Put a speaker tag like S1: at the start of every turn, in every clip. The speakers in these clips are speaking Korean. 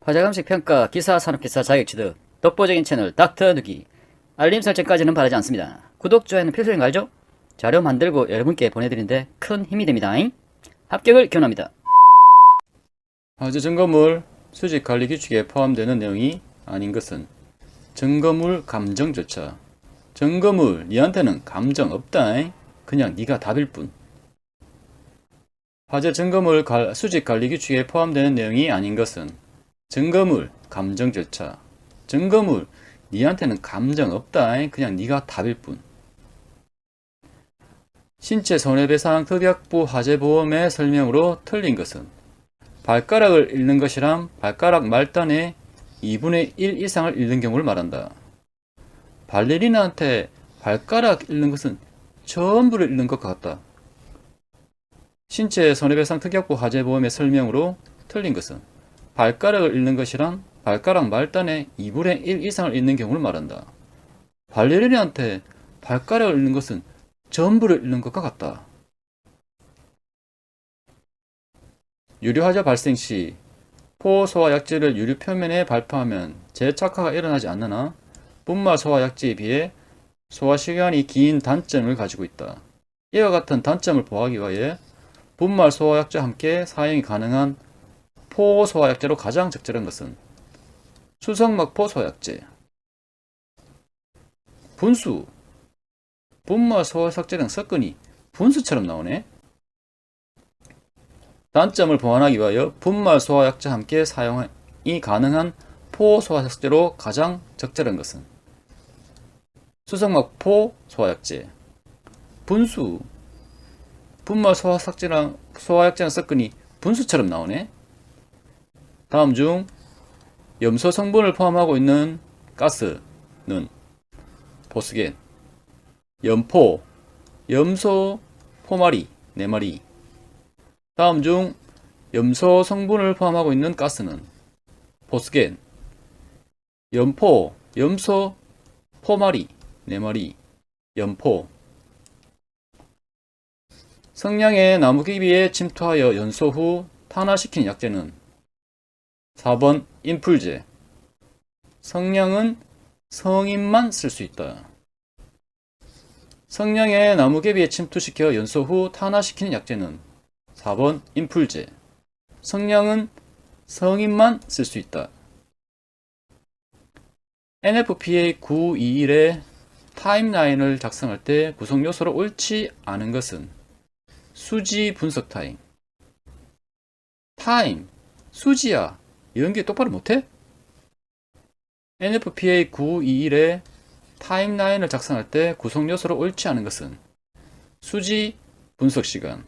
S1: 화자감식 평가, 기사, 산업기사, 자격 취득, 독보적인 채널 닥터 누기. 알림 설정까지는 바라지 않습니다. 구독, 좋아요는 필수인 거 알죠? 자료 만들고 여러분께 보내드리는데 큰 힘이 됩니다. 합격을 기원합니다. 화재 점검물 수직 관리 규칙에 포함되는 내용이 아닌 것은 점검물 감정조차. 점검물 니한테는 감정 없다. 그냥 네가 답일 뿐. 화재 점검물 수직 관리 규칙에 포함되는 내용이 아닌 것은 점검물 감정조차. 점검물 니한테는 감정 없다. 그냥 네가 답일 뿐. 신체 손해배상 특약부 화재보험의 설명으로 틀린 것은 발가락을 잃는 것이란 발가락 말단의 2분의 1 이상을 잃는 경우를 말한다. 발레리나한테 발가락 잃는 것은 전부를 잃는 것 같다. 신체 손해배상 특약부 화재보험의 설명으로 틀린 것은 발가락을 잃는 것이란 발가락 말단의 2분의 1 이상을 잃는 경우를 말한다. 발레리나한테 발가락을 잃는 것은 전부를 잃는 것과 같다. 유류화재 발생 시 포소화약제를 유류 표면에 발파하면 재착화가 일어나지 않느나 분말 소화약제에 비해 소화시간이 긴 단점을 가지고 있다. 이와 같은 단점을 보호하기 위해 분말 소화약제와 함께 사용이 가능한 포소화약제로 가장 적절한 것은 수성막포 소화약제. 분수 분말 소화약제랑 섞으니 분수처럼 나오네. 단점을 보완하기 위하여 분말 소화약제와 함께 사용이 가능한 포소화약제로 가장 적절한 것은 수성막포 소화약제. 분수 분말 소화약제랑 섞으니 분수처럼 나오네. 다음 중 염소 성분을 포함하고 있는 가스는 보스겐, 염포, 염소 포마리 4마리. 다음 중 염소 성분을 포함하고 있는 가스는 보스겐, 염포, 염소 포마리 4마리, 염포. 성냥의 나무기비에 침투하여 연소 후 탄화시킨 약재는 4번 인풀제. 성냥은 성인만 쓸 수 있다. 성냥의 나무개비에 침투시켜 연소 후 탄화시키는 약재는 4번 인풀제. 성냥은 성인만 쓸 수 있다. NFPA 921의 타임라인을 작성할 때 구성요소로 옳지 않은 것은 수지 분석 타임. 타임, 수지야. 연기 똑바로 못해? NFPA 921의 타임라인을 작성할 때 구성요소로 옳지 않은 것은 수지 분석 시간.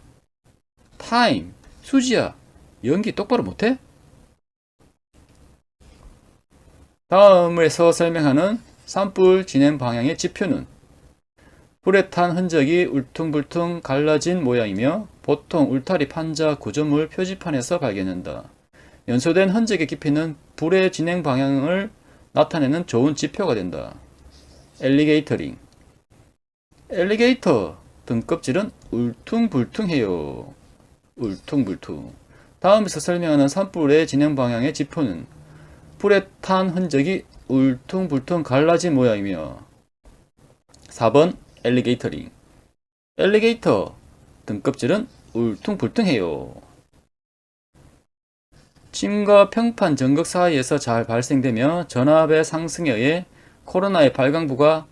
S1: 타임, 수지야. 연기 똑바로 못해? 다음에서 설명하는 산불 진행 방향의 지표는 불에 탄 흔적이 울퉁불퉁 갈라진 모양이며 보통 울타리 판자 구조물 표지판에서 발견된다. 연소된 흔적의 깊이는 불의 진행 방향을 나타내는 좋은 지표가 된다. 엘리게이터링. 엘리게이터 등껍질은 울퉁불퉁해요. 울퉁불퉁. 다음에서 설명하는 산불의 진행 방향의 지표는 불에 탄 흔적이 울퉁불퉁 갈라진 모양이며 4번 엘리게이터링. 엘리게이터 등껍질은 울퉁불퉁해요. 침과 평판 전극 사이에서 잘 발생되며 전압의 상승에 의해 코로나의 발광부가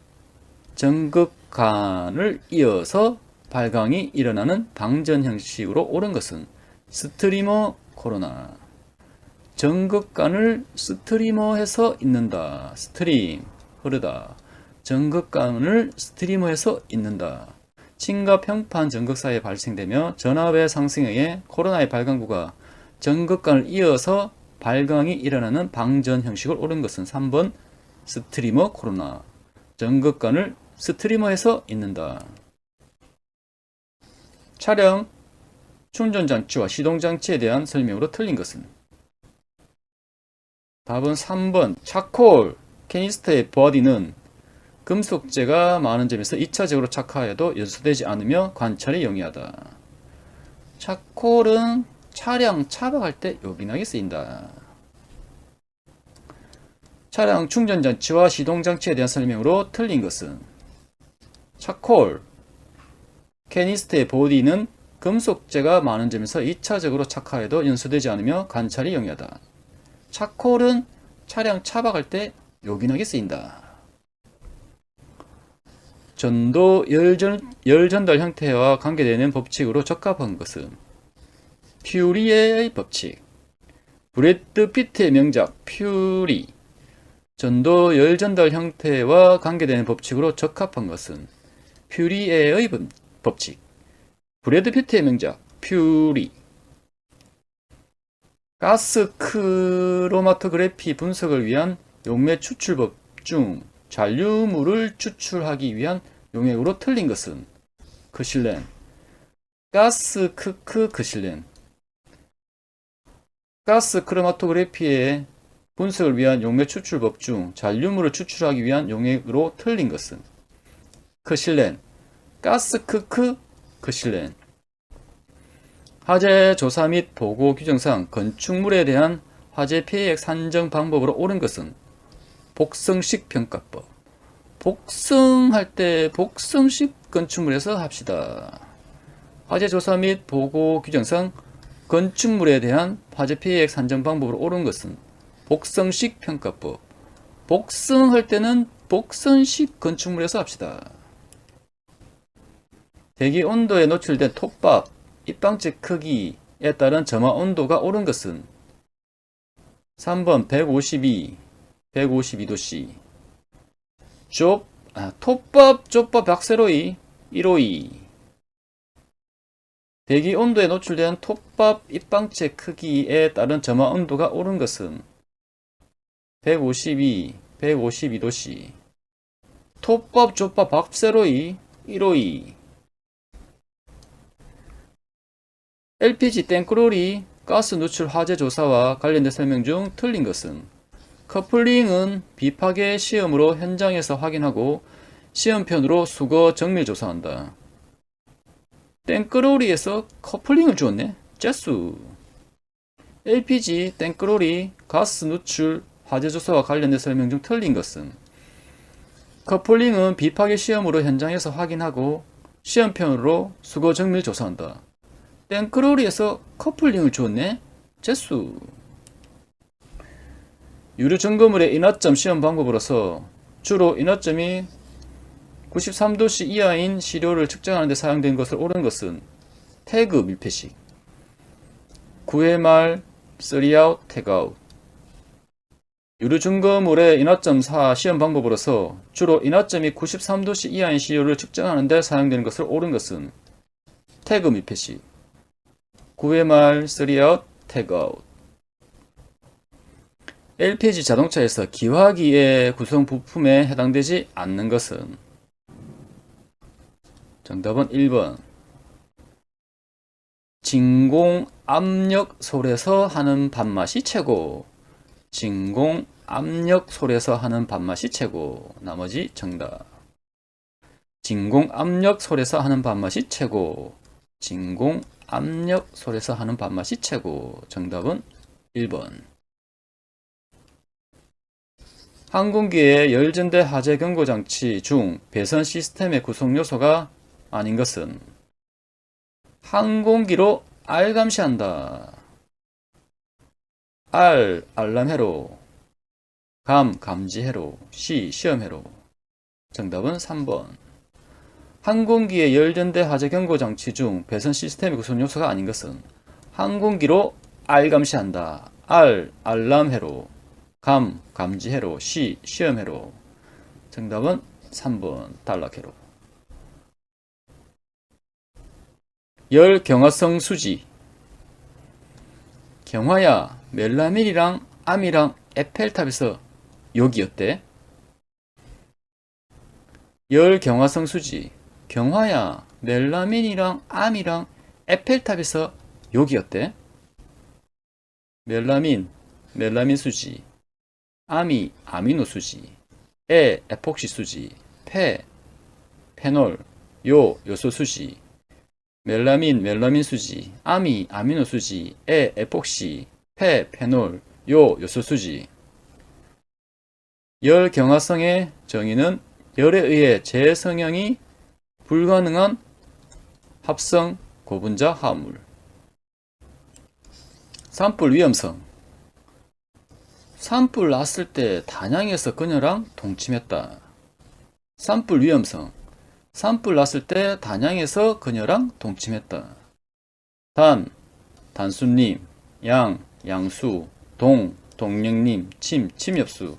S1: 전극관을 이어서 발광이 일어나는 방전 형식으로 오른 것은 스트리머 코로나. 전극관을 스트리머해서 잇는다. 스트림, 흐르다. 전극관을 스트리머해서 잇는다. 침과 평판 전극 사이에 발생되며 전압의 상승에 의해 코로나의 발광부가 전극관을 이어서 발광이 일어나는 방전 형식을 옳은 것은 3번 스트리머 코로나. 전극관을 스트리머해서 잇는다. 차량 충전장치와 시동장치에 대한 설명으로 틀린 것은 답은 3번 차콜 캐니스터의 버디는 금속재가 많은 점에서 2차적으로 착화해도 연소되지 않으며 관찰이 용이하다. 차콜은 차량 차박할 때 요긴하게 쓰인다. 차량 충전장치와 시동장치에 대한 설명으로 틀린 것은 차콜, 캐니스트의 보디는 금속재가 많은 점에서 2차적으로 착화해도 연소되지 않으며 관찰이 용이하다. 차콜은 차량 차박할 때 요긴하게 쓰인다. 전도 열전달 형태와 관계되는 법칙으로 적합한 것은 퓨리의 법칙. 브래드 피트의 명작 퓨리. 전도 열전달 형태와 관계되는 법칙으로 적합한 것은 퓨리에의 법칙. 브래드 피트의 명작 퓨리. 가스 크로마토그래피 분석을 위한 용매 추출법 중 잔류물을 추출하기 위한 용액으로 틀린 것은 크실렌. 가스 크실렌. 가스 크로마토그래피의 분석을 위한 용매 추출법 중 잔류물을 추출하기 위한 용액으로 틀린 것은 크실렌. 가스 크실렌. 화재 조사 및 보고 규정상 건축물에 대한 화재 피해액 산정 방법으로 옳은 것은 복성식 평가법. 복성할 때 복성식 건축물에서 합시다. 화재 조사 및 보고 규정상 건축물에 대한 화재 피해액 산정 방법으로 옳은 것은 복성식 평가법. 복성할 때는 복성식 건축물에서 합시다. 대기 온도에 노출된 톱밥, 입방재 크기에 따른 점화 온도가 옳은 것은 3번 152도씨. 톱밥, 좁밥, 박세로이 152. 대기 온도에 노출된 톱밥 입방재 크기에 따른 점화 온도가 옳은 것은 152도씨. 톱밥, 좁밥, 박세로이 152. LPG 땡크로리 가스 누출 화재 조사와 관련된 설명 중 틀린 것은 커플링은 비파괴 시험으로 현장에서 확인하고 시험편으로 수거 정밀 조사한다. 땡크로리에서 커플링을 주었네. 재수. LPG 땡크로리 가스 누출 화재 조사와 관련된 설명 중 틀린 것은 커플링은 비파괴 시험으로 현장에서 확인하고 시험편으로 수거 정밀 조사한다. 땡크로리에서 커플링을 주었네. 재수. 유류 증거물의 인화점 시험 방법으로서 주로 인화점이 93도씨 이하인 시료를 측정하는 데 사용된 것을 옳은 것은 태그 밀폐식. 9회 말 3아웃 태그아웃. 유류 증거물의 인화점 4 시험 방법으로서 주로 인화점이 93도씨 이하인 시료를 측정하는 데 사용되는 것을 옳은 것은 태그 밀폐식. 9회 말 3아웃 태그아웃. LPG 자동차에서 기화기의 구성 부품에 해당되지 않는 것은 정답은 1번 진공 압력솔에서 하는 밥맛이 최고. 진공 압력솔에서 하는 밥맛이 최고. 나머지 정답. 진공 압력솔에서 하는 밥맛이 최고. 진공 압력솔에서 하는 밥맛이 최고. 정답은 1번. 항공기의 열전대 화재 경고장치 중 배선 시스템의 구성 요소가 아닌 것은 항공기로 R 감시한다. R 알람 회로, 감 감지 회로, C 시험 회로. 정답은 3번. 항공기의 열전대 화재 경고장치 중 배선 시스템의 구성 요소가 아닌 것은 항공기로 R 감시한다. R 알람 회로, 감 감지 회로, C 시험 회로. 정답은 3번 단락 회로. 열 경화성 수지. 경화야 멜라민이랑 암이랑 에펠탑에서 여기 어때? 열 경화성 수지. 경화야 멜라민이랑 암이랑 에펠탑에서 여기 어때? 멜라민 수지, 암이 아미노 수지, 에폭시 수지, 페놀 요소 수지. 멜라민 수지, 암이 아미노 수지, 에폭시, 페놀 요소 수지.
S2: 열 경화성의 정의는 열에 의해 재성형이 불가능한 합성 고분자 화합물. 산불 위험성. 산불 났을 때 단양에서 그녀랑 동침했다. 산불 위험성. 산불 났을 때 단양에서 그녀랑 동침했다. 단, 단수님, 양, 양수, 동, 동령님, 침, 침엽수.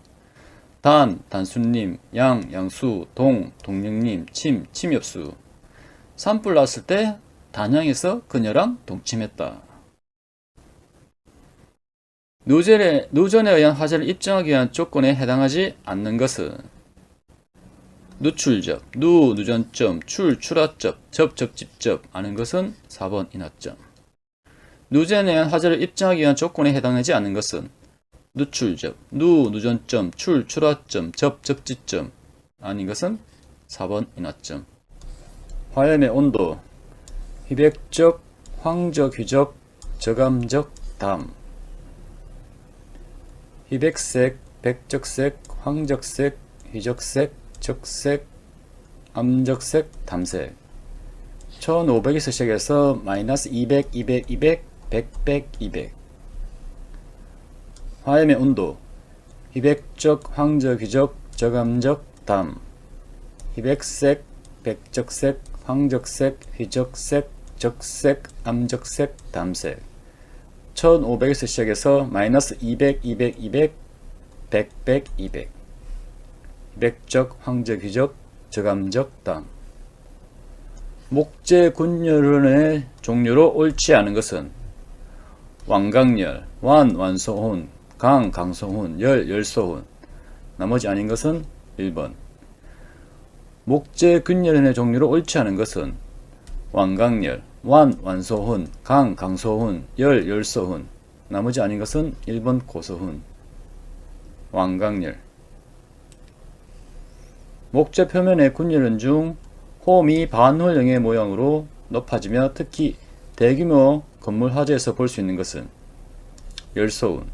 S2: 단, 단수님, 양, 양수, 동, 동령님, 침, 침엽수. 산불 났을 때 단양에서 그녀랑 동침했다. 누전에 의한 화재를 입증하기 위한 조건에 해당하지 않는 것은 누출접, 누전점, 출하접, 접집접 아는 것은 4번 인하점. 누전에 의한 화재를 입증하기 위한 조건에 해당하지 않는 것은 누출접, 누전점, 출하점, 접집점 아닌 것은 4번 인하점. 화염의 온도, 희백적, 황적, 휘적, 저감적, 담. 희백색, 백적색, 황적색, 휘적색, 적색, 암적색, 담색. 1500에서 시작해서 마이너스 200, 200, 200, 100, 100, 200. 화염의 온도, 희백적, 황적, 휘적, 저감적, 담. 희백색, 백적색, 황적색, 휘적색, 적색, 암적색, 담색. 1500에서 시작해서 마이너스 200, 200, 200, 100, 100, 200. 희백적, 황적, 휘적, 저감적, 담. 목재 군열의 종류로 옳지 않은 것은 완강열, 완소혼, 강소혼, 열소혼. 나머지 아닌 것은 1번. 목재 균열의 종류로 옳지 않은 것은 완강열, 완소혼, 강소혼, 열소혼. 나머지 아닌 것은 1번 고소혼. 완강열. 목재 표면의 균열은 중 홈이 반홀형의 모양으로 높아지며 특히 대규모 건물 화재에서 볼 수 있는 것은 열소운.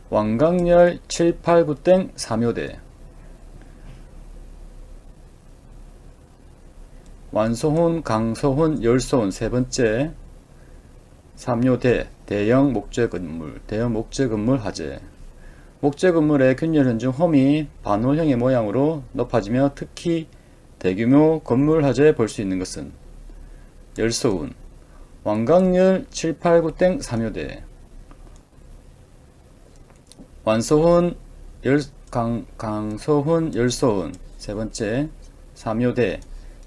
S2: 완강열 7, 8, 9땡 3요대. 완소혼, 강소혼, 열소혼 세 번째. 3요대 대형 목재 건물 화재. 목재 건물의 균열은 중 홈이 반홀형의 모양으로 높아지며 특히 대규모 건물 화재에 볼 수 있는 것은 열소운. 완강열 7, 8, 9땡 3요대. 완소혼, 강소혼, 열소혼 세 번째. 3요대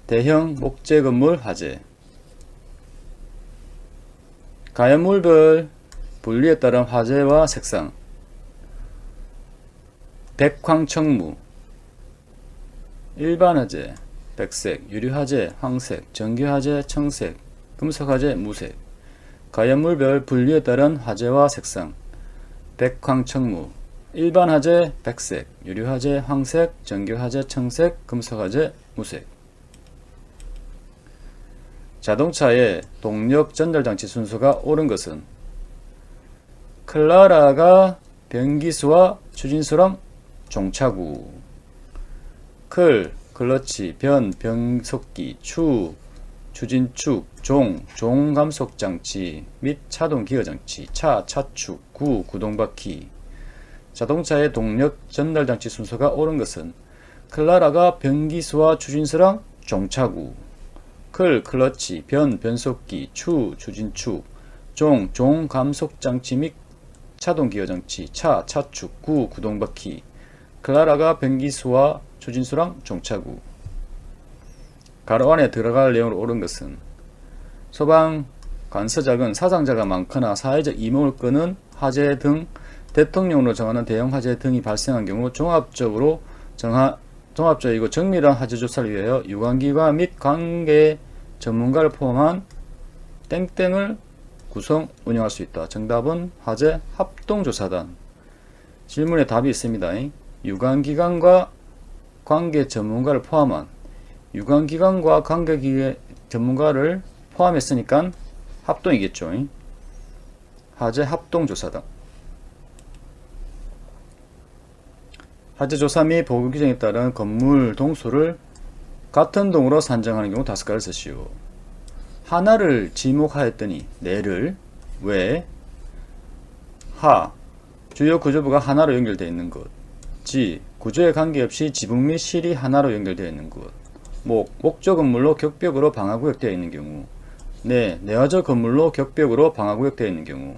S2: 대형 목재 건물 화재. 가연물별 분리에 따른 화재와 색상. 백황청무. 일반 화재 백색, 유리화재 황색, 전기화재 청색, 금속화재 무색. 가연물별 분리에 따른 화재와 색상. 백황청무. 일반 화재 백색, 유리화재 황색, 전기화재 청색, 금속화재 무색. 자동차의 동력 전달장치 순서가 옳은 것은 클라라가 변기수와 추진수랑 종차구. 클러치, 변속기, 추진축, 종감속장치 및 차동기어장치, 차축, 구동바퀴. 자동차의 동력 전달장치 순서가 옳은 것은 클라라가 변기수와 추진수랑 종차구. 클러치, 변속기, 추진축, 종감속장치 및 차동기어장치, 차축, 구동바퀴. 클라라가 변기수와 추진수랑 종차구. 가로 안에 들어갈 내용으로 옳은 것은 소방 관서작은 사상자가 많거나 사회적 이목을 끄는 화재 등 대통령으로 정하는 대형 화재 등이 발생한 경우 종합적이고 정밀한 화재 조사를 위하여 유관기관 및 관계 전문가를 포함한 땡땡을 구성 운영할 수 있다. 정답은 화재 합동조사단. 질문에 답이 있습니다. 유관기관과 관계 전문가를 포함한, 유관기관과 관계 전문가를 포함했으니까 합동이겠죠. 화재 합동조사단. 화재 조사 및 보급 규정에 따른 건물 동수를 같은 동으로 산정하는 경우 5가지를 쓰시오. 하나를 지목하였더니 내를 왜 하 주요 구조부가 하나로 연결되어 있는 것, 지 구조에 관계없이 지붕 및 실이 하나로 연결되어 있는 것, 목조 건물로 격벽으로 방화구역 되어 있는 경우, 내화조 건물로 격벽으로 방화구역 되어 있는 경우,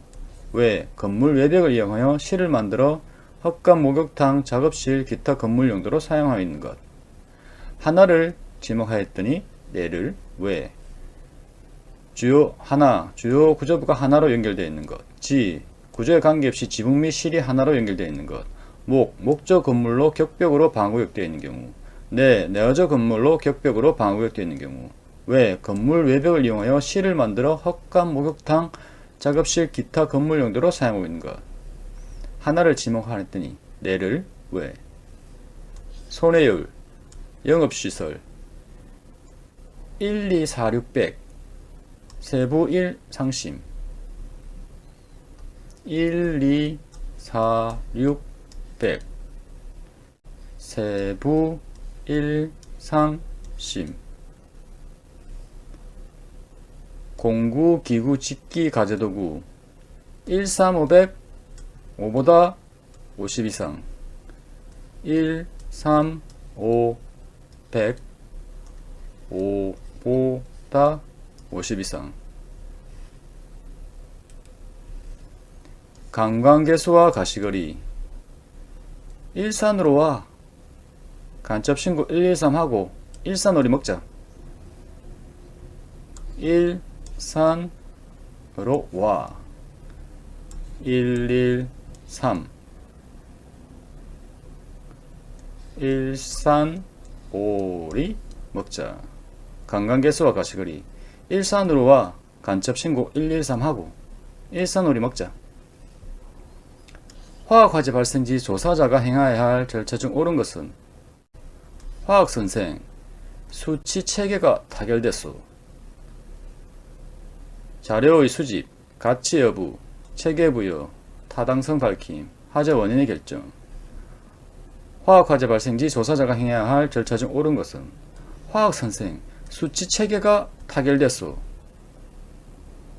S2: 왜 건물 외벽을 이용하여 실을 만들어 헛간 목욕탕, 작업실, 기타 건물 용도로 사용하고 있는 것. 하나를 지목하였더니 내를 왜 주요 구조부가 하나로 연결되어 있는 것, 지 구조에 관계없이 지붕 및 실이 하나로 연결되어 있는 것, 목조 건물로 격벽으로 방화구역 되어 있는 경우, 내화조 건물로 격벽으로 방화구역 되어 있는 경우, 왜 건물 외벽을 이용하여 실을 만들어 헛간 목욕탕, 작업실, 기타 건물 용도로 사용하고 있는 것. 하나를 지목하였더니 내를 왜 손해율, 영업시설 1, 2, 4, 6, 100 세부 1 상심 1, 2, 4, 6, 100 세부 1 상심 공구, 기구, 집기, 가재도구 1, 3, 500 5보다 50 이상 1, 3, 5, 100 5보다 50 이상 관광개수와 가시거리 일산으로 와 간첩신고 113 하고 일산오리 먹자. 일산으로 와 113 일산오리 먹자. 관광개수와 가시거리 일산으로 와 간첩신고 113 하고 일산오리 먹자. 화학화재 발생지 조사자가 행해야 할 절차 중 옳은 것은 화학선생 수치 체계가 타결됐소. 자료의 수집, 가치 여부, 체계 부여, 타당성 밝힘, 화재 원인의 결정. 화학화재 발생지 조사자가 행해야 할 절차 중 옳은 것은 화학선생 수치 체계가 타결됐소.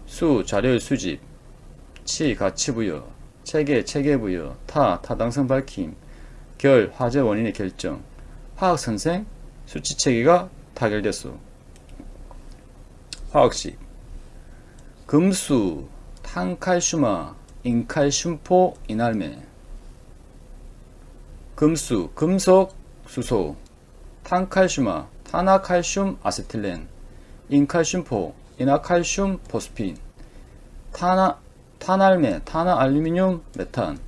S2: 수, 자료의 수집, 치, 가치 부여, 체계 부여, 타당성 밝힘, 결, 화재 원인의 결정. 화학선생 수치 체계가 타결됐소. 화학식 금수, 탄칼슘화, 인칼슘포, 이날메. 금수, 금속, 수소. 탄칼슘화, 탄화칼슘, 아세틸렌. 인칼슘포, 인화칼슘, 포스핀. 탄알메, 탄화알루미늄, 메탄.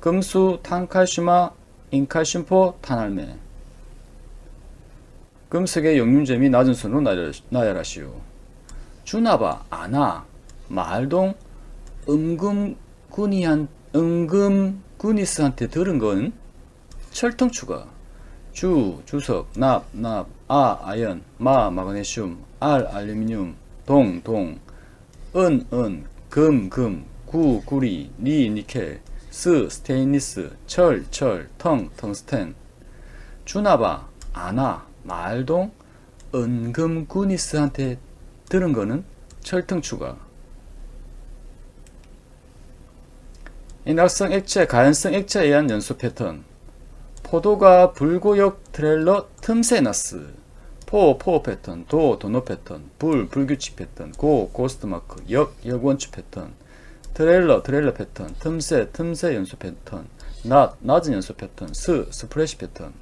S2: 금수, 탄칼슘화, 인칼슘포, 탄알메. 금속의 용융점이 낮은 순으로 나열하시오. 주나바, 아나, 말동, 은금구니스한테 들은 건 철통 추가. 주석, 납, 아연, 마그네슘, 알루미늄, 동, 은, 금, 구리, 니켈, 스테인리스, 철, 텅스텐. 주나바, 아나, 말동, 은금구니스한테 들은 거는 철통 추가. 인화성 액체, 가연성 액체에 의한 연소 패턴. 포도가 불고역 트레일러 틈새 나스. 포 패턴, 도노 패턴, 불규칙 패턴, 고스트 마크, 역원추 패턴. 트레일러 패턴, 틈새 연소 패턴, 낮은 연소 패턴, 스프레시 패턴.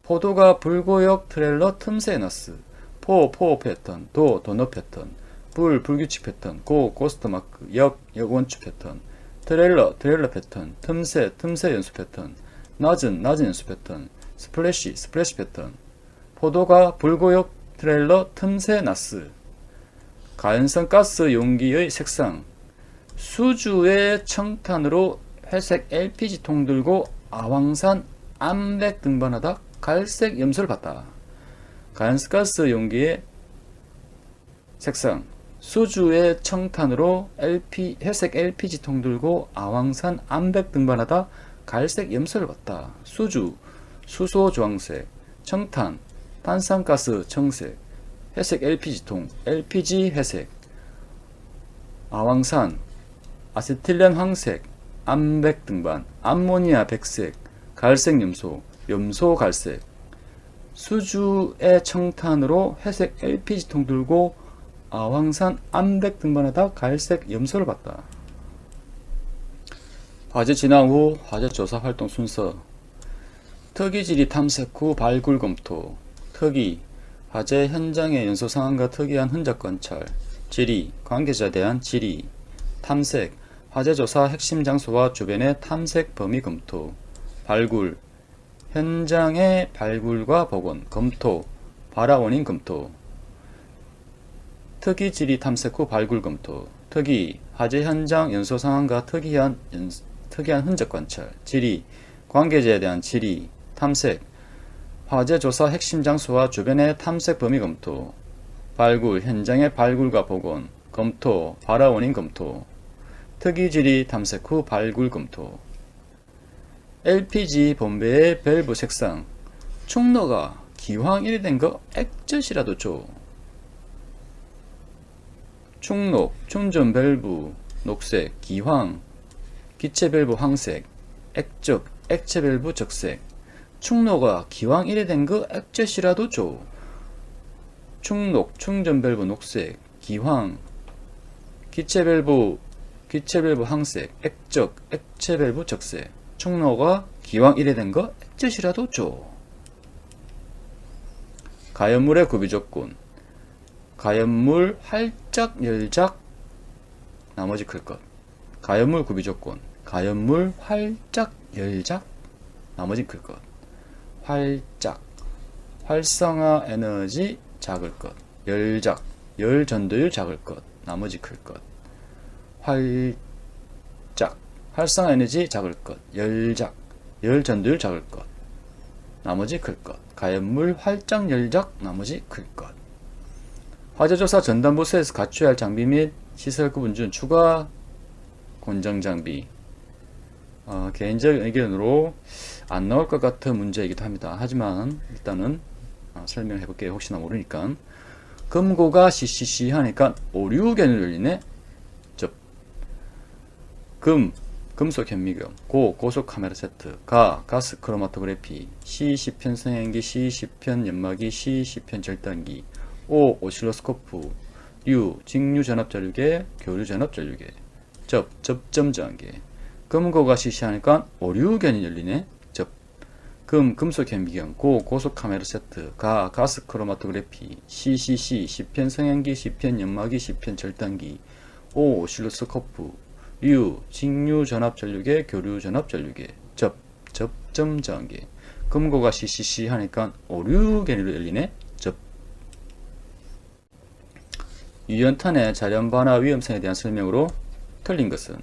S2: 포도가 불고역 트레일러 틈새에 났스. 포 패턴, 도노 패턴, 불규칙 패턴, 고스트 마크, 역원추 패턴. 트레일러 패턴, 틈새 연소 패턴, 낮은 연소 패턴, 스플래시 패턴. 포도가 불고역 트레일러 틈새 나스. 가연성 가스 용기의 색상. 수주의 청탄으로 회색 LPG통 들고 아황산 암백 등반하다 갈색 염소를 봤다. 가연스가스 용기의 색상. 수주의 청탄으로 회색 LPG통 들고 아황산 암백 등반하다 갈색 염소를 봤다. 수주, 수소 주황색, 청탄, 탄산가스 청색, 회색 LPG통, LPG 회색, 아황산, 아세틸렌 황색, 암백 등반, 암모니아 백색, 갈색 염소, 염소 갈색. 수주의 청탄으로 회색 LPG통 들고 아황산 암백 등반하다 갈색 염소를 봤다. 화재 진화 후 화재 조사 활동 순서. 특이 지리 탐색 후 발굴 검토. 특이 화재 현장의 연소 상황과 특이한 흔적 관찰. 지리 관계자에 대한 질의. 탐색 화재 조사 핵심 장소와 주변의 탐색 범위 검토. 발굴 현장의 발굴과 복원. 검토 발화 원인 검토. 특이 지리 탐색 후 발굴 검토. 특이 화재 현장 연소 상황과 특이한 흔적 관찰. 질의 관계자에 대한 질의. 탐색 화재 조사 핵심 장소와 주변의 탐색 범위 검토. 발굴 현장의 발굴과 복원. 검토 발화 원인 검토. 특이 지리 탐색 후 발굴 검토. LPG 본배의 밸브 색상. 충로가 기황 1이 된 거 액젓이라도 줘. 충록, 충전 밸브 녹색, 기황, 기체 밸브 황색, 액적, 액체 밸브 적색. 충로가 기황 1이 된 거 액젓이라도 줘. 충록, 충전 밸브 녹색, 기황, 기체 밸브 황색, 액적, 액체 밸브 적색. 충로가 기황 1이 된 거 액젓이라도 줘. 가연물의 구비 조건. 가연물 활작 열작 나머지 클 것. 가연물 구비 조건. 가연물 활작 열작 나머지 클 것. 활작 활성화 에너지 작을 것. 열작 열 전도율 작을 것 나머지 클 것. 활작 활성화 에너지 작을 것. 열작 열 전도율 작을 것 나머지 클 것. 가연물 활작 열작 나머지 클 것. 화재조사 전담부서에서 갖춰야 할 장비 및 시설 구분 중 추가 권장 장비. 개인적인 의견으로 안 나올 것 같은 문제이기도 합니다. 하지만 일단은 설명해 볼게요. 혹시나 모르니까. 금고가 CCC 하니까 오류견을 열리네. 금속 현미경. 고속 카메라 세트. 가스 크로마토그래피. C10편 성형기, C10편 연마기, C10편 절단기. 오실로스코프. 직류 전압 전류계, 교류 전압 전류계. 접점 저항계. 금고가 CC하니까 오류견이 열리네. 금속 현미경. 고속 카메라 세트. 가스 크로마토그래피. CCC 10편 성형기, 10편 연마기, 10편 절단기. 오실로스코프. 직류 전압 전류계, 교류 전압 전류계. 접점 저항계. 금고가 CCC 하니까 오류견이 열리네. 유연탄의 자연반화 위험성에 대한 설명으로 틀린 것은.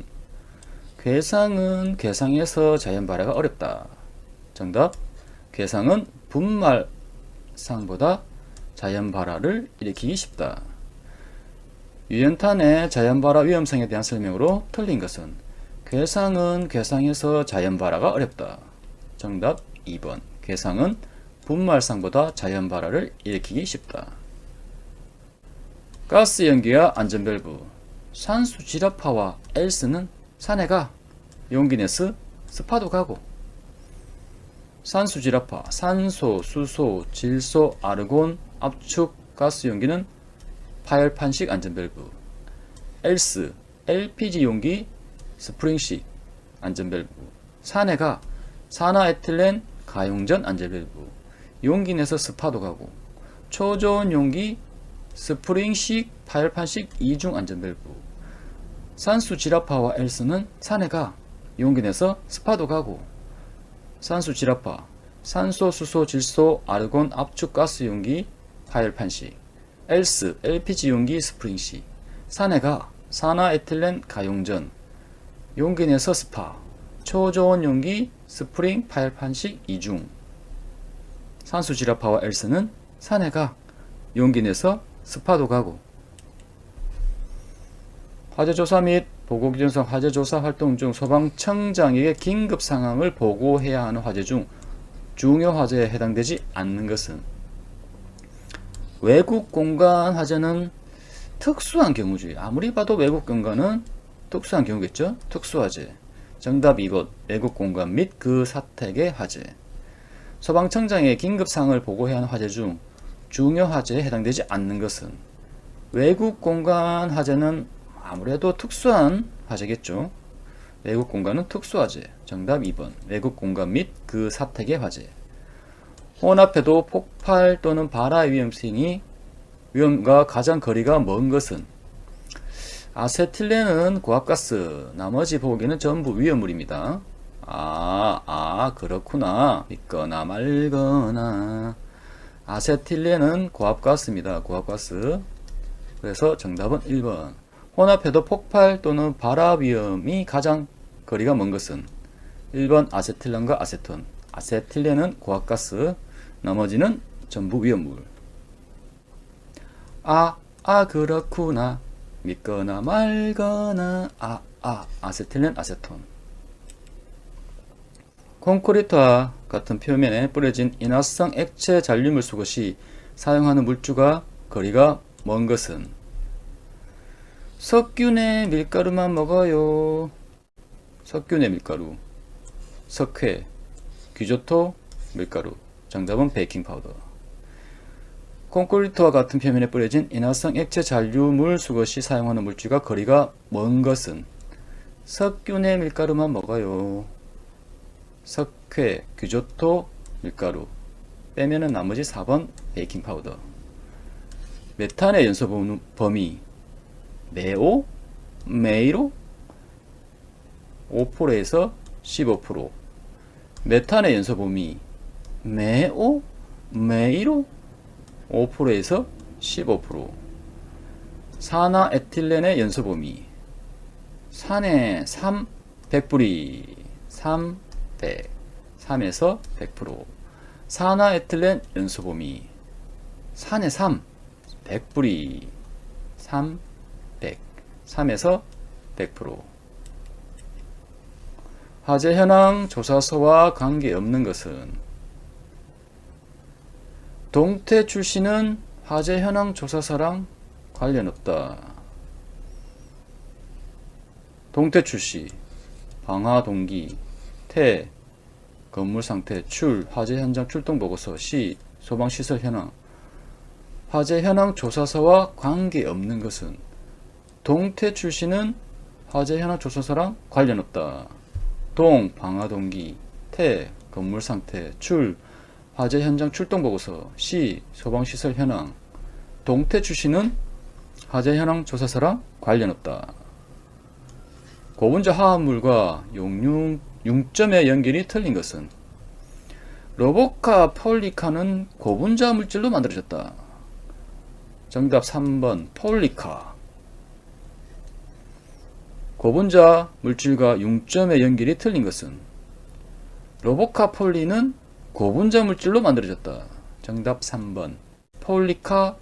S2: 괴상은 괴상에서 자연발화가 어렵다. 정답. 괴상은 분말상보다 자연발화를 일으키기 쉽다. 유연탄의 자연발화 위험성에 대한 설명으로 틀린 것은. 괴상은 괴상에서 자연발화가 어렵다. 정답 2번. 괴상은 분말상보다 자연발화를 일으키기 쉽다. 가스 연기와 안전밸브. 산수 지라파와 엘스는 산에 가. 용기 내서 스파도 가고. 산수 지라파, 산소, 수소, 질소, 아르곤, 압축, 가스 용기는 파열판식 안전밸브. 엘스, LPG 용기, 스프링식 안전밸브. 산에 가. 산화에틸렌 가용전 안전밸브. 용기 내서 스파도 가고. 초저온 용기, 스프링식, 파열판식 이중 안전밸브. 산수 지라파와 엘스는 산에 가. 용기 내서 스파도 가고. 산수 지라파, 산소, 수소, 질소, 아르곤, 압축, 가스 용기, 파열판식. 엘스, LPG 용기, 스프링식. 산에 가. 산화에틸렌 가용전. 용기 내서 스파. 초저온 용기, 스프링, 파열판식 이중. 산수 지라파와 엘스는 산에 가. 용기 내서 스파도 가고. 화재 조사 및 보고기준성 화재조사 활동 중 소방청장에게 긴급 상황을 보고해야 하는 화재 중 중요 화재에 해당되지 않는 것은 외국 공간 화재는 특수한 경우지. 아무리 봐도 외국 공간은 특수한 경우겠죠. 특수화재. 정답 2번 외국 공간 및 그 사택의 화재. 소방청장에게 긴급 상황을 보고해야 하는 화재 중 중요 화재에 해당되지 않는 것은 외국 공간 화재는 아무래도 특수한 화재겠죠. 외국 공간은 특수화재. 정답 2번 외국 공간 및 그 사택의 화재. 혼합해도 폭발 또는 발화 위험과 가장 거리가 먼 것은 아세틸렌은 고압가스, 나머지 보기는 전부 위험물입니다. 그렇구나. 믿거나 말거나. 아세틸렌은 고압가스입니다. 고압가스. 그래서 정답은 1번. 혼합해도 폭발 또는 발화 위험이 가장 거리가 먼 것은 1번 아세틸렌과 아세톤. 아세틸렌은 고압가스, 나머지는 전부 위험물. 그렇구나. 믿거나 말거나. 아세틸렌, 아세톤. 콘크리트와 같은 표면에 뿌려진 인화성 액체 잔류물 수거 시 사용하는 물주가 거리가 먼 것은 석균의 밀가루만 먹어요. 석균의 밀가루. 석회, 귀조토, 밀가루. 정답은 베이킹파우더. 콘크리트와 같은 표면에 뿌려진 인화성 액체 잔류물 수거 시 사용하는 물질과 거리가 먼 것은 석균의 밀가루만 먹어요. 석회, 귀조토, 밀가루. 빼면은 나머지 4번 베이킹파우더. 메탄의 연소 범위 메오? 메이로? 5%에서 15%. 메탄의 연소 범위 메오? 메이로? 5%에서 15%. 산화에틸렌의 연소 범위 산에 3, 100뿌리 3, 100 3에서 100%. 산화에틸렌 연소 범위 산에 3, 100뿌리 3, 100 3에서 100%. 화재 현황 조사서와 관계없는 것은 동태 출시는 화재 현황 조사서랑 관련 없다. 동태 출시, 방화 동기, 태, 건물 상태, 출, 화재 현장 출동 보고서, 시, 소방시설 현황. 화재 현황 조사서와 관계없는 것은 동태 출시는 화재 현황 조사서랑 관련 없다. 동, 방화 동기, 태, 건물 상태, 출, 화재 현장 출동 보고서, 시, 소방시설 현황. 동태 출시는 화재 현황 조사서랑 관련 없다. 고분자 화합물과 융점의 연결이 틀린 것은 로보카 폴리카는 고분자 물질로 만들어졌다. 정답 3번 폴리카. 고분자 물질과 융점의 연결이 틀린 것은 로보카 폴리는 고분자 물질로 만들어졌다. 정답 3번 폴리카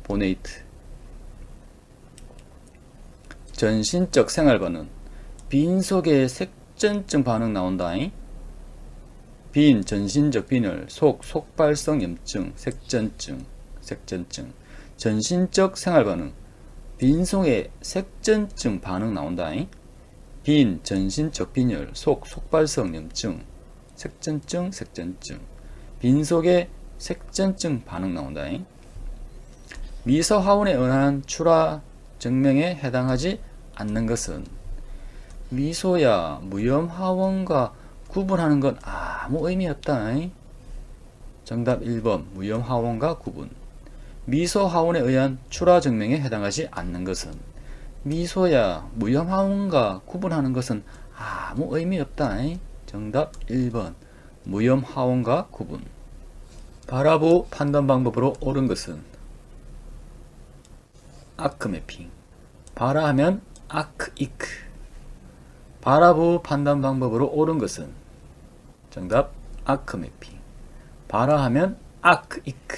S2: 보네이트. 전신적 생활 반응. 빈속에 색전증 반응 나온다잉. 빈, 전신적 빈혈, 속발성 염증, 색전증. 전신적 생활 반응. 빈속에 색전증 반응 나온다잉. 빈, 전신적 빈혈, 속발성 염증, 색전증. 빈속에 색전증 반응 나온다잉. 미서 화원에 의한 출하 증명에 해당하지 않는 것은 미소야 무염 화원과 구분하는 건 아무 의미 없다. 정답 1번 무염 화원과 구분. 미소 화원에 의한 출하 증명에 해당하지 않는 것은 미소야 무염 화원과 구분하는 것은 아무 의미 없다. 정답 1번 무염 화원과 구분. 바라보 판단 방법으로 옳은 것은 아크매핑. 바라 하면 아크, 이크. 바라보 판단 방법으로 옳은 것은 정답 아크매핑. 바라 하면 아크, 이크.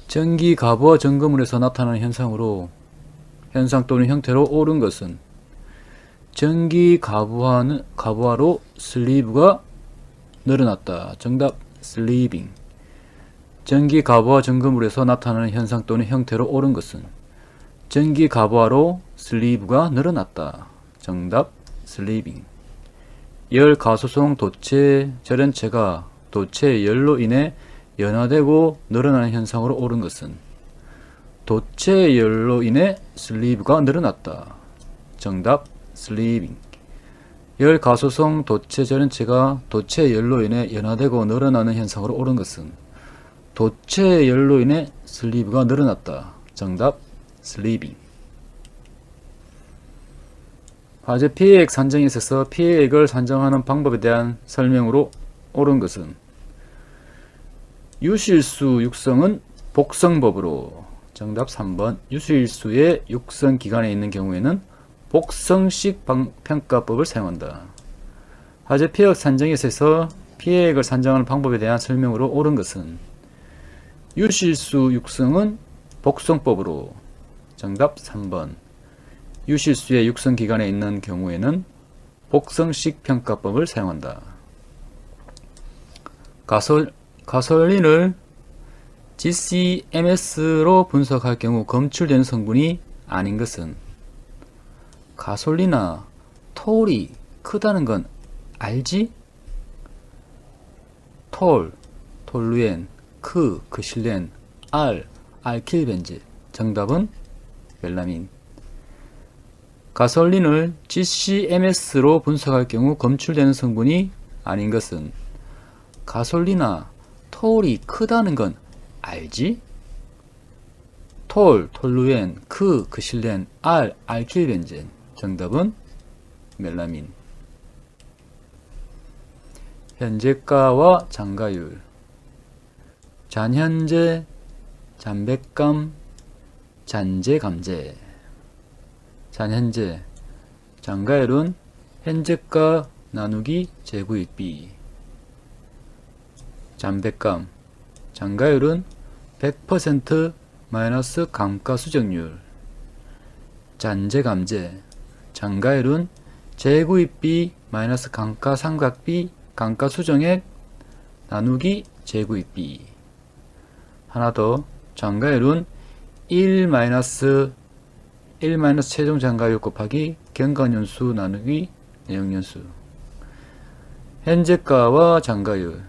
S2: 전기 가부와 점검물에서 나타나는 현상으로 현상 또는 형태로 오른 것은 전기 가부하로 슬리브가 늘어났다. 정답 슬리빙. 전기 가부하 증거물에서 나타나는 현상 또는 형태로 오른 것은 전기 가부하로 슬리브가 늘어났다. 정답 슬리빙. 열 가소성 도체 절연체가 도체의 열로 인해 연화되고 늘어나는 현상으로 오른 것은 도체의 열로 인해 슬리브가 늘어났다. 정답 슬리빙. 열 가소성 도체 절연체가 도체의 열로 인해 연화되고 늘어나는 현상으로 오른 것은 도체의 열로 인해 슬리브가 늘어났다. 정답 슬리빙. 화재 피해액 산정에 있어서 피해액을 산정하는 방법에 대한 설명으로 옳은 것은 유실수 육성은 복성법으로. 정답 3번. 유실수의 육성 기간에 있는 경우에는 복성식 평가법을 사용한다. 화재 피해액 산정에 있어서 피해액을 산정하는 방법에 대한 설명으로 옳은 것은 유실수 육성은 복성법으로. 정답 3번. 유실수의 육성 기간에 있는 경우에는 복성식 평가법을 사용한다. 가솔린을 GCMS로 분석할 경우 검출되는 성분이 아닌 것은 가솔린이나 톨이 크다는 건 알지? 톨루엔, 크실렌, 알킬벤제. 정답은 멜라민. 가솔린을 GCMS로 분석할 경우 검출되는 성분이 아닌 것은 가솔린이나 톨이 크다는 건 알지? 톨루엔, 크실렌, 알킬벤젠. 정답은 멜라민. 현재가와 장가율. 잔현재, 잔백감, 잔재감재. 잔현재, 장가율은 현재가 나누기 재구입비. 잔백감, 장가율은 100% 마이너스 감가수정률. 잔재감재, 장가율은 재구입비 마이너스 감가상각비 감가수정액 나누기 재구입비. 하나 더. 장가율은 1 최종 장가율 곱하기 경과연수 나누기 내역연수. 현재가와 장가율.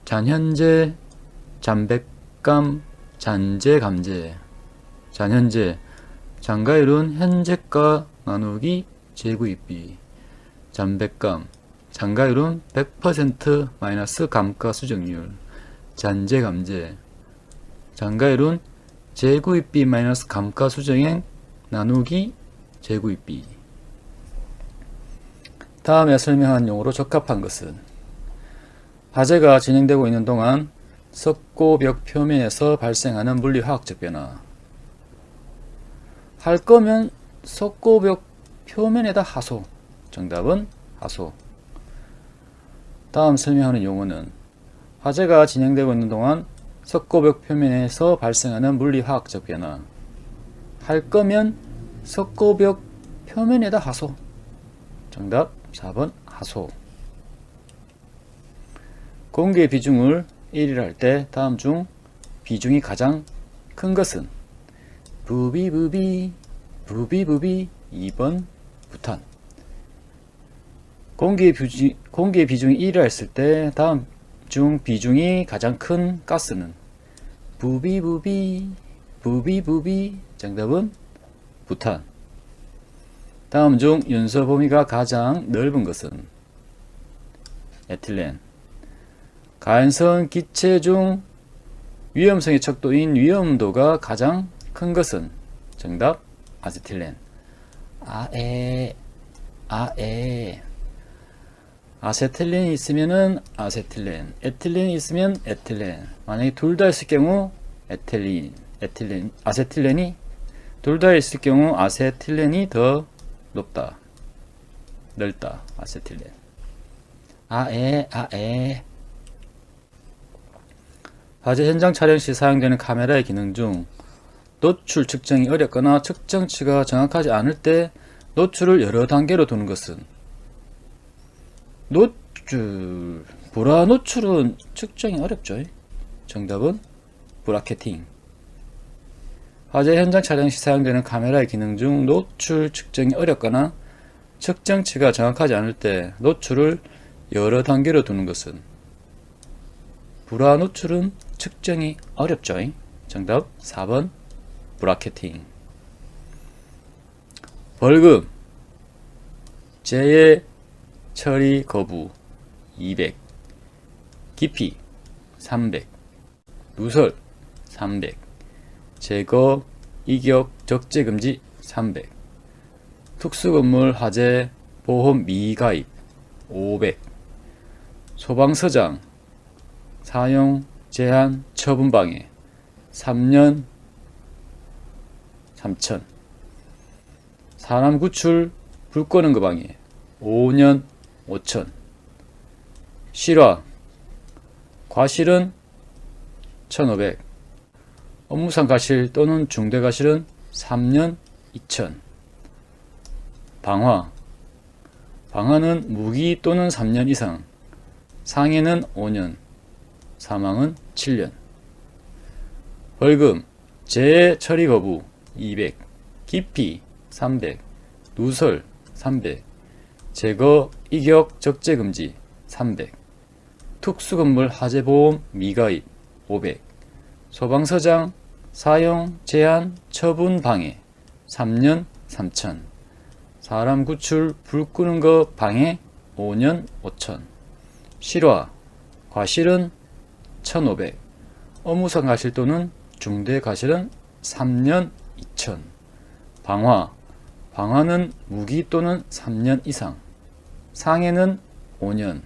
S2: 잔현재, 잔백감, 잔재감재. 잔현재, 장가율은 현재가 나누기 재구입비. 잔백감, 장가율은 100% 마이너스 감가수정률. 잔재감재, 장가율은 재구입비 마이너스 감가수정액 나누기 재구입비. 다음에 설명한 용어로 적합한 것은 화재가 진행되고 있는 동안 석고벽 표면에서 발생하는 물리화학적 변화. 할 거면 석고벽 표면에다 하소. 정답은 하소. 다음 설명하는 용어는 화재가 진행되고 있는 동안 석고벽 표면에서 발생하는 물리화학적 변화. 할 거면 석고벽 표면에다 하소. 정답 4번 하소. 공기의 비중을 1이라 할 때 다음 중 비중이 가장 큰 것은 부비 2번 부탄. 공기의 비중이 1이라 했을 때 다음 중 비중이 가장 큰 가스는 부비. 정답은 부탄. 다음 중 윤서 범위가 가장 넓은 것은 에틸렌. 가연성 기체 중 위험성의 척도인 위험도가 가장 큰 것은 정답 아세틸렌. 아세틸렌이 있으면은 아세틸렌, 에틸렌이 있으면 에틸렌. 만약에 둘 다 있을 경우 아세틸렌이 둘 다 있을 경우 아세틸렌이 더 높다, 넓다. 아세틸렌. 화재 현장 촬영 시 사용되는 카메라의 기능 중 노출 측정이 어렵거나 측정치가 정확하지 않을 때 노출을 여러 단계로 두는 것은 보라 노출은 측정이 어렵죠. 정답은 브라켓팅. 화재 현장 촬영 시 사용되는 카메라의 기능 중 노출 측정이 어렵거나 측정치가 정확하지 않을 때 노출을 여러 단계로 두는 것은 보라 노출은 측정이 어렵죠. 정답 4번 브라켓팅. 벌금 재해 처리 거부 200, 기피 300, 누설 300, 제거 이격 적재 금지 300, 특수건물 화재 보험 미가입 500, 소방서장 사용 제한 처분 방해 3년 3천, 사람 구출 불 끄는 거 방해 5년 5천, 실화 과실은 1500, 업무상 과실 또는 중대 과실은 3년 2천, 방화는 무기 또는 3년 이상, 상해는 5년, 사망은 7년. 벌금 재해 처리 거부 200, 기피 300, 누설 300, 제거 이격 적재 금지 300, 특수건물 화재보험 미가입 500, 소방서장 사용 제한 처분 방해 3년 3천, 사람 구출 불 끄는 거 방해 5년 5천, 실화 과실은 1500, 업무상 과실 또는 중대 과실은 3년 2천, 방화는 무기 또는 3년 이상, 상해는 5년,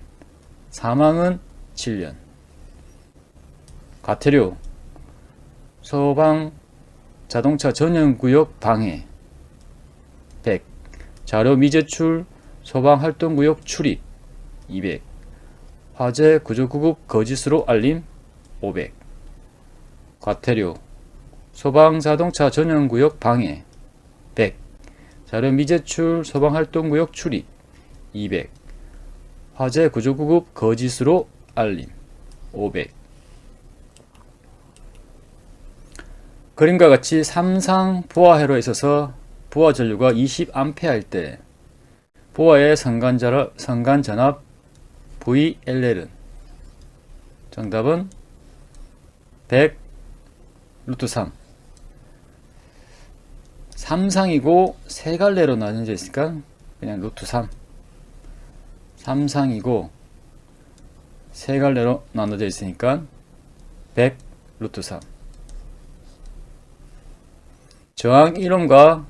S2: 사망은 7년. 과태료 소방 자동차 전용구역 방해 100, 자료 미제출 소방활동구역 출입 200, 화재 구조구급 거짓으로 알림 500. 과태료 소방 자동차 전용구역 방해 100, 자료 미제출 소방활동구역 출입 200, 화재 구조구급 거짓으로 알림 500. 그림과 같이 삼상 보아회로에 있어서 보아 전류가 20A일 때 보아의 성간전압 VLL은 정답은 100 루트 3. 삼상이고 세 갈래로 나눠져 있으니까 그냥 루트 3. 삼상이고 세 갈래로 나눠져 있으니까 100 루트 3. 저항 이롬과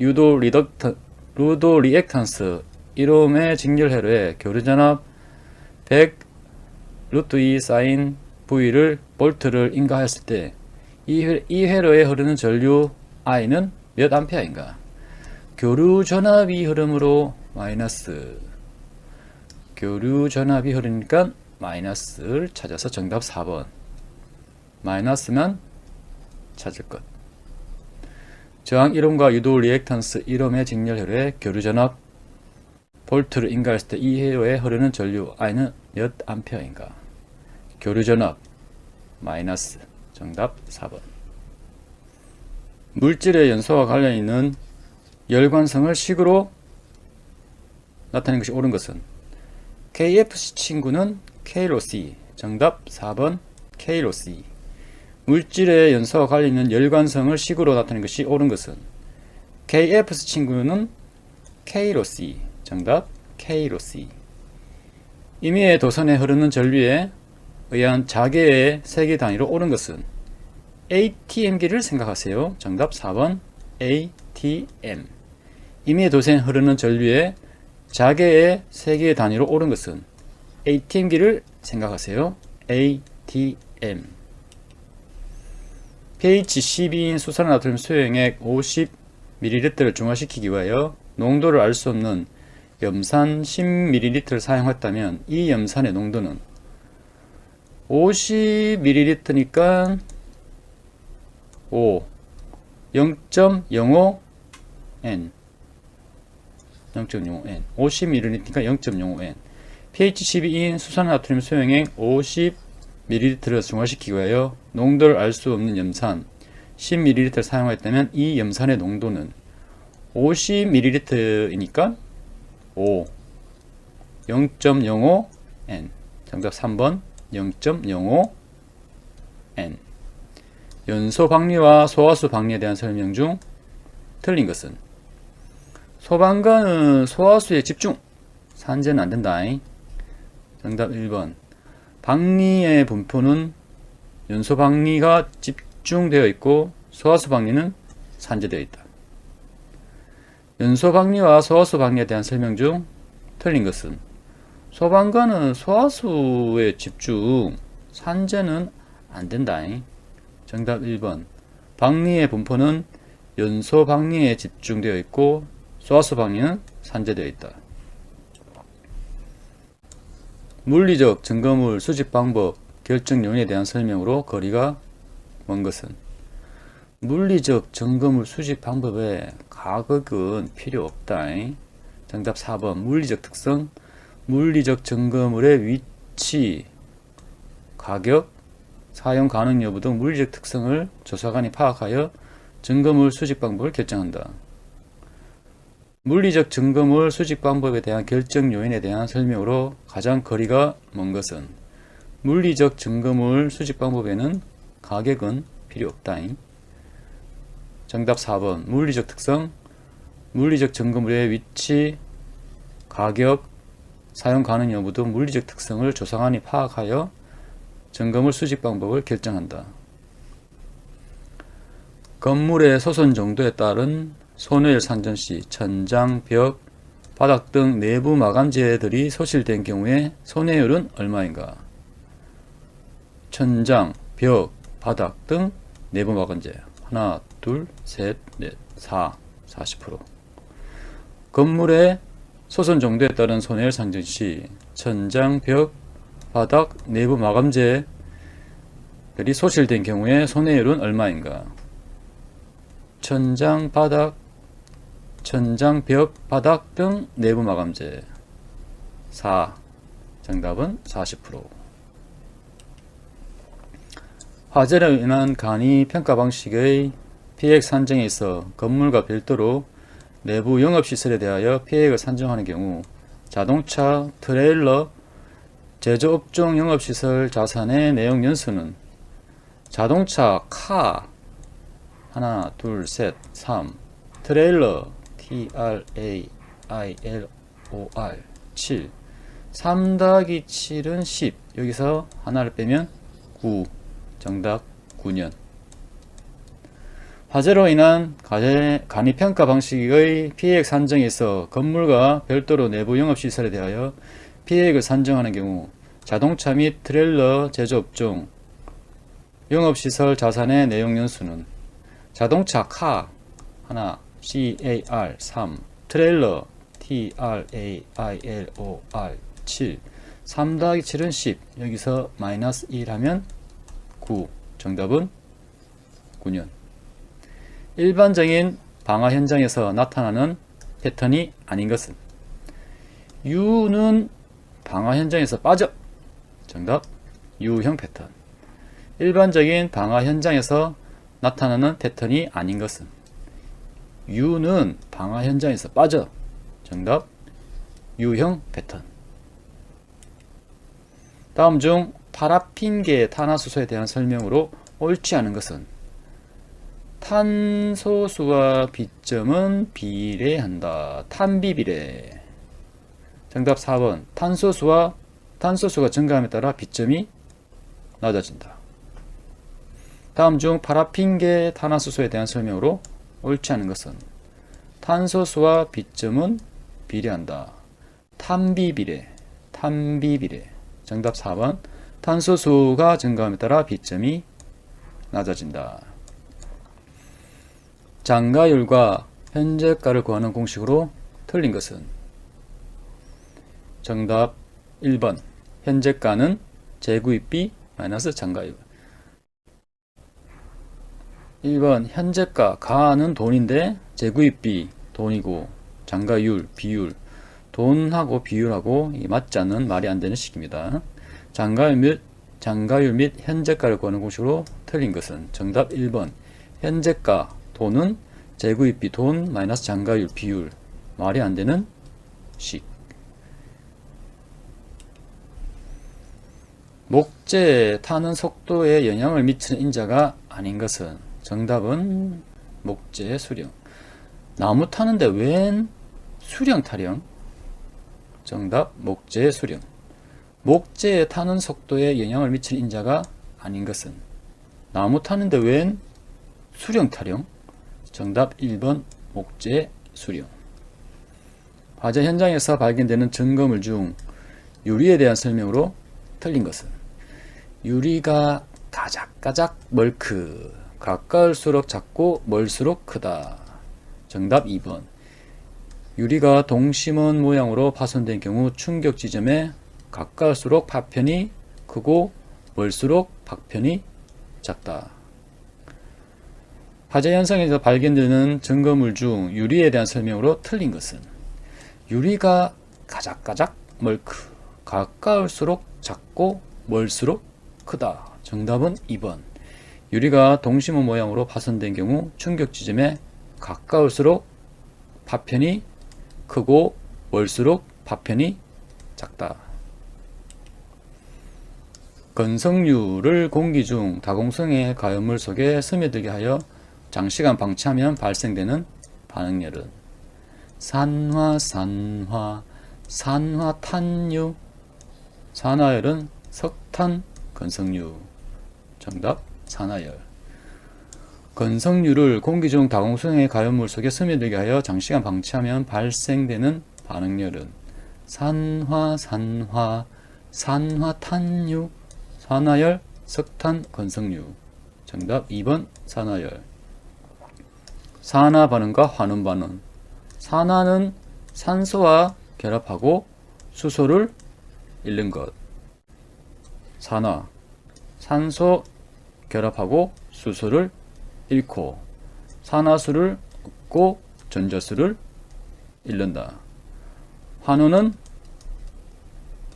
S2: 유도 리액탄스 이롬의 직렬회로에 교류전압 100 루트 2 사인 V를 볼트를 인가하였을 때 이 회로에 흐르는 전류 I는 몇 암페어인가? 교류전압이 흐름으로 교류전압이 흐르니까 마이너스를 찾아서 정답 4번. 마이너스만 찾을 것. 저항 이롬과 유도 리액탄스 이롬의 직렬회로에 교류전압 볼트를 인가했을 때 이 회로에 흐르는 전류 I는 몇 암페어인가? 교류전압 마이너스. 정답 4번. 물질의 연소와 관련 있는 열관성을 식으로 나타낸 것이 옳은 것은 KFC 친구는 K로 C. 정답 4번 K로 C. 물질의 연소와 관련 있는 열관성을 식으로 나타낸 것이 옳은 것은 KFC 친구는 K로 C. 정답 K로 C. 임의의 도선에 흐르는 전류에 의한 자개의 세기 단위로 옳은 것은 ATM기를 생각하세요. 정답 4번 ATM. 임의의 도선에 흐르는 전류에 자개의 세기의 단위로 옳은 것은 ATM기를 생각하세요. ATM. pH 12인 수산화나트륨 소용액 50ml를 중화시키기 위하여 농도를 알 수 없는 염산 10ml를 사용했다면 이 염산의 농도는 50ml니까 5, 0.05N 0.05N 50ml니까 0.05N pH 12인 수산나트륨 소용액 50ml를 중화시키기 위하여 농도를 알 수 없는 염산 10ml 사용했다면 이 염산의 농도는 50ml이니까 5 0.05N 정답 3번 0.05N 연소 박리와 소화수 박리에 대한 설명 중 틀린 것은 소방관은 소화수에 집중 산재는 안된다. 정답 1번 박리의 분포는 연소 박리가 집중되어 있고 소화수 박리는 산재되어 있다. 연소 박리와 소화수 박리에 대한 설명 중 틀린 것은 소방관은 소화수에 집중 산재는 안된다. 정답 1번 박리의 분포는 연소 박리에 집중되어 있고 소화수 박리는 산재되어 있다. 물리적 증거물 수집 방법 결정 요인에 대한 설명으로 거리가 먼 것은 물리적 증거물 수집 방법에 가격은 필요 없다. 정답 4번 물리적 특성 물리적 증거물의 위치, 가격, 사용 가능 여부 등 물리적 특성을 조사관이 파악하여 증거물 수집 방법을 결정한다. 물리적 증거물 수집 방법에 대한 결정 요인에 대한 설명으로 가장 거리가 먼 것은 물리적 증거물 수집 방법에는 가격은 필요 없다. 정답 4번 물리적 특성 물리적 증거물의 위치, 가격, 사용 가능 여부 등 물리적 특성을 조사관이 파악하여 증거물 수집 방법을 결정한다. 건물의 소선 정도에 따른 손해율 산정 시 천장, 벽, 바닥 등 내부 마감재들이 소실된 경우에 손해율은 얼마인가? 천장, 벽, 바닥 등 내부 마감재 하나, 둘, 셋, 넷, 4, 40% 건물의 소선 정도에 따른 손해율 산정 시 천장, 벽, 바닥, 내부 마감재들이 소실된 경우에 손해율은 얼마인가? 천장, 바닥, 천장, 벽, 바닥 등 내부 마감재 4. 정답은 40%. 화재로 인한 간이 평가 방식의 피해액 산정에 있어 건물과 별도로 내부 영업시설에 대하여 피해액을 산정하는 경우 자동차, 트레일러, 제조업종 영업시설 자산의 내용 연수는 자동차 카 하나, 둘, 셋, 3 트레일러 TRAILOR 7 3-7은 10 여기서 하나를 빼면 9 정답 9년 화재로 인한 간이평가 방식의 피해액 산정에 있어 건물과 별도로 내부 영업시설에 대하여 피해액을 산정하는 경우 자동차 및 트레일러 제조업종 영업시설 자산의 내용 연수는 자동차 카 하나 CAR 3 트레일러 TRAILOR 7 3-7은 10 여기서 마이너스 1 하면 9 정답은 9년 일반적인 방화 현장에서 나타나는 패턴이 아닌 것은 U는 방화 현장에서 빠져 정답 U형 패턴 일반적인 방화 현장에서 나타나는 패턴이 아닌 것은 U는 방화 현장에서 빠져 정답 U형 패턴 다음 중 파라핀계 탄화수소에 대한 설명으로 옳지 않은 것은 탄소수와 비점은 비례한다. 탄비비례 정답 4번 탄소수가 증가함에 따라 비점이 낮아진다. 다음 중 파라핀계 탄화수소에 대한 설명으로 옳지 않은 것은 탄소수와 비점은 비례한다. 탄비비례 정답 4번 탄소수가 증가함에 따라 비점이 낮아진다. 장가율과 현재가를 구하는 공식으로 틀린 것은 정답 1번 현재가는 재구입비 마이너스 장가율 1번 현재가 가는 돈인데 재구입비 돈이고 장가율 비율 돈하고 비율하고 맞지 않는 말이 안 되는 식입니다. 장가율 및 현재가를 구하는 공식으로 틀린 것은 정답 1번 현재가 돈은 재구입비 돈 마이너스 장가율 비율 말이 안 되는 식. 목재에 타는 속도에 영향을 미치는 인자가 아닌 것은 정답은 목재 수령. 나무 타는데 웬 수령 타령? 정답 목재 수령. 목재에 타는 속도에 영향을 미치는 인자가 아닌 것은 나무 타는데 웬 수령 타령? 정답 1번 목재 수령. 화재 현장에서 발견되는 증거물 중 유리에 대한 설명으로 틀린 것은 유리가 가작가작 멀크 가까울수록 작고 멀수록 크다. 정답 2번 유리가 동심원 모양으로 파손된 경우 충격 지점에 가까울수록 파편이 크고 멀수록 파편이 작다. 화재 현상에서 발견되는 증거물 중 유리에 대한 설명으로 틀린 것은 유리가 가작가작 멀크 가까울수록 작고 멀수록 크다. 정답은 2번 유리가 동심원 모양으로 파손된 경우 충격 지점에 가까울수록 파편이 크고 멀수록 파편이 작다. 건성류를 공기 중 다공성의 가연물 속에 스며들게 하여 장시간 방치하면 발생되는 반응열은 산화탄유 산화열은 석탄 건성류. 정답 산화열. 건성류를 공기 중 다공성의 가연물 속에 스며들게 하여 장시간 방치하면 발생되는 반응열은 산화탄유 산화열 석탄 건성류. 정답 2번 산화열. 산화 반응과 환원 반응. 산화는 산소와 결합하고 수소를 잃는 것. 산화 산소 결합하고 수소를 잃고 산화수를 얻고 전자수를 잃는다. 환원은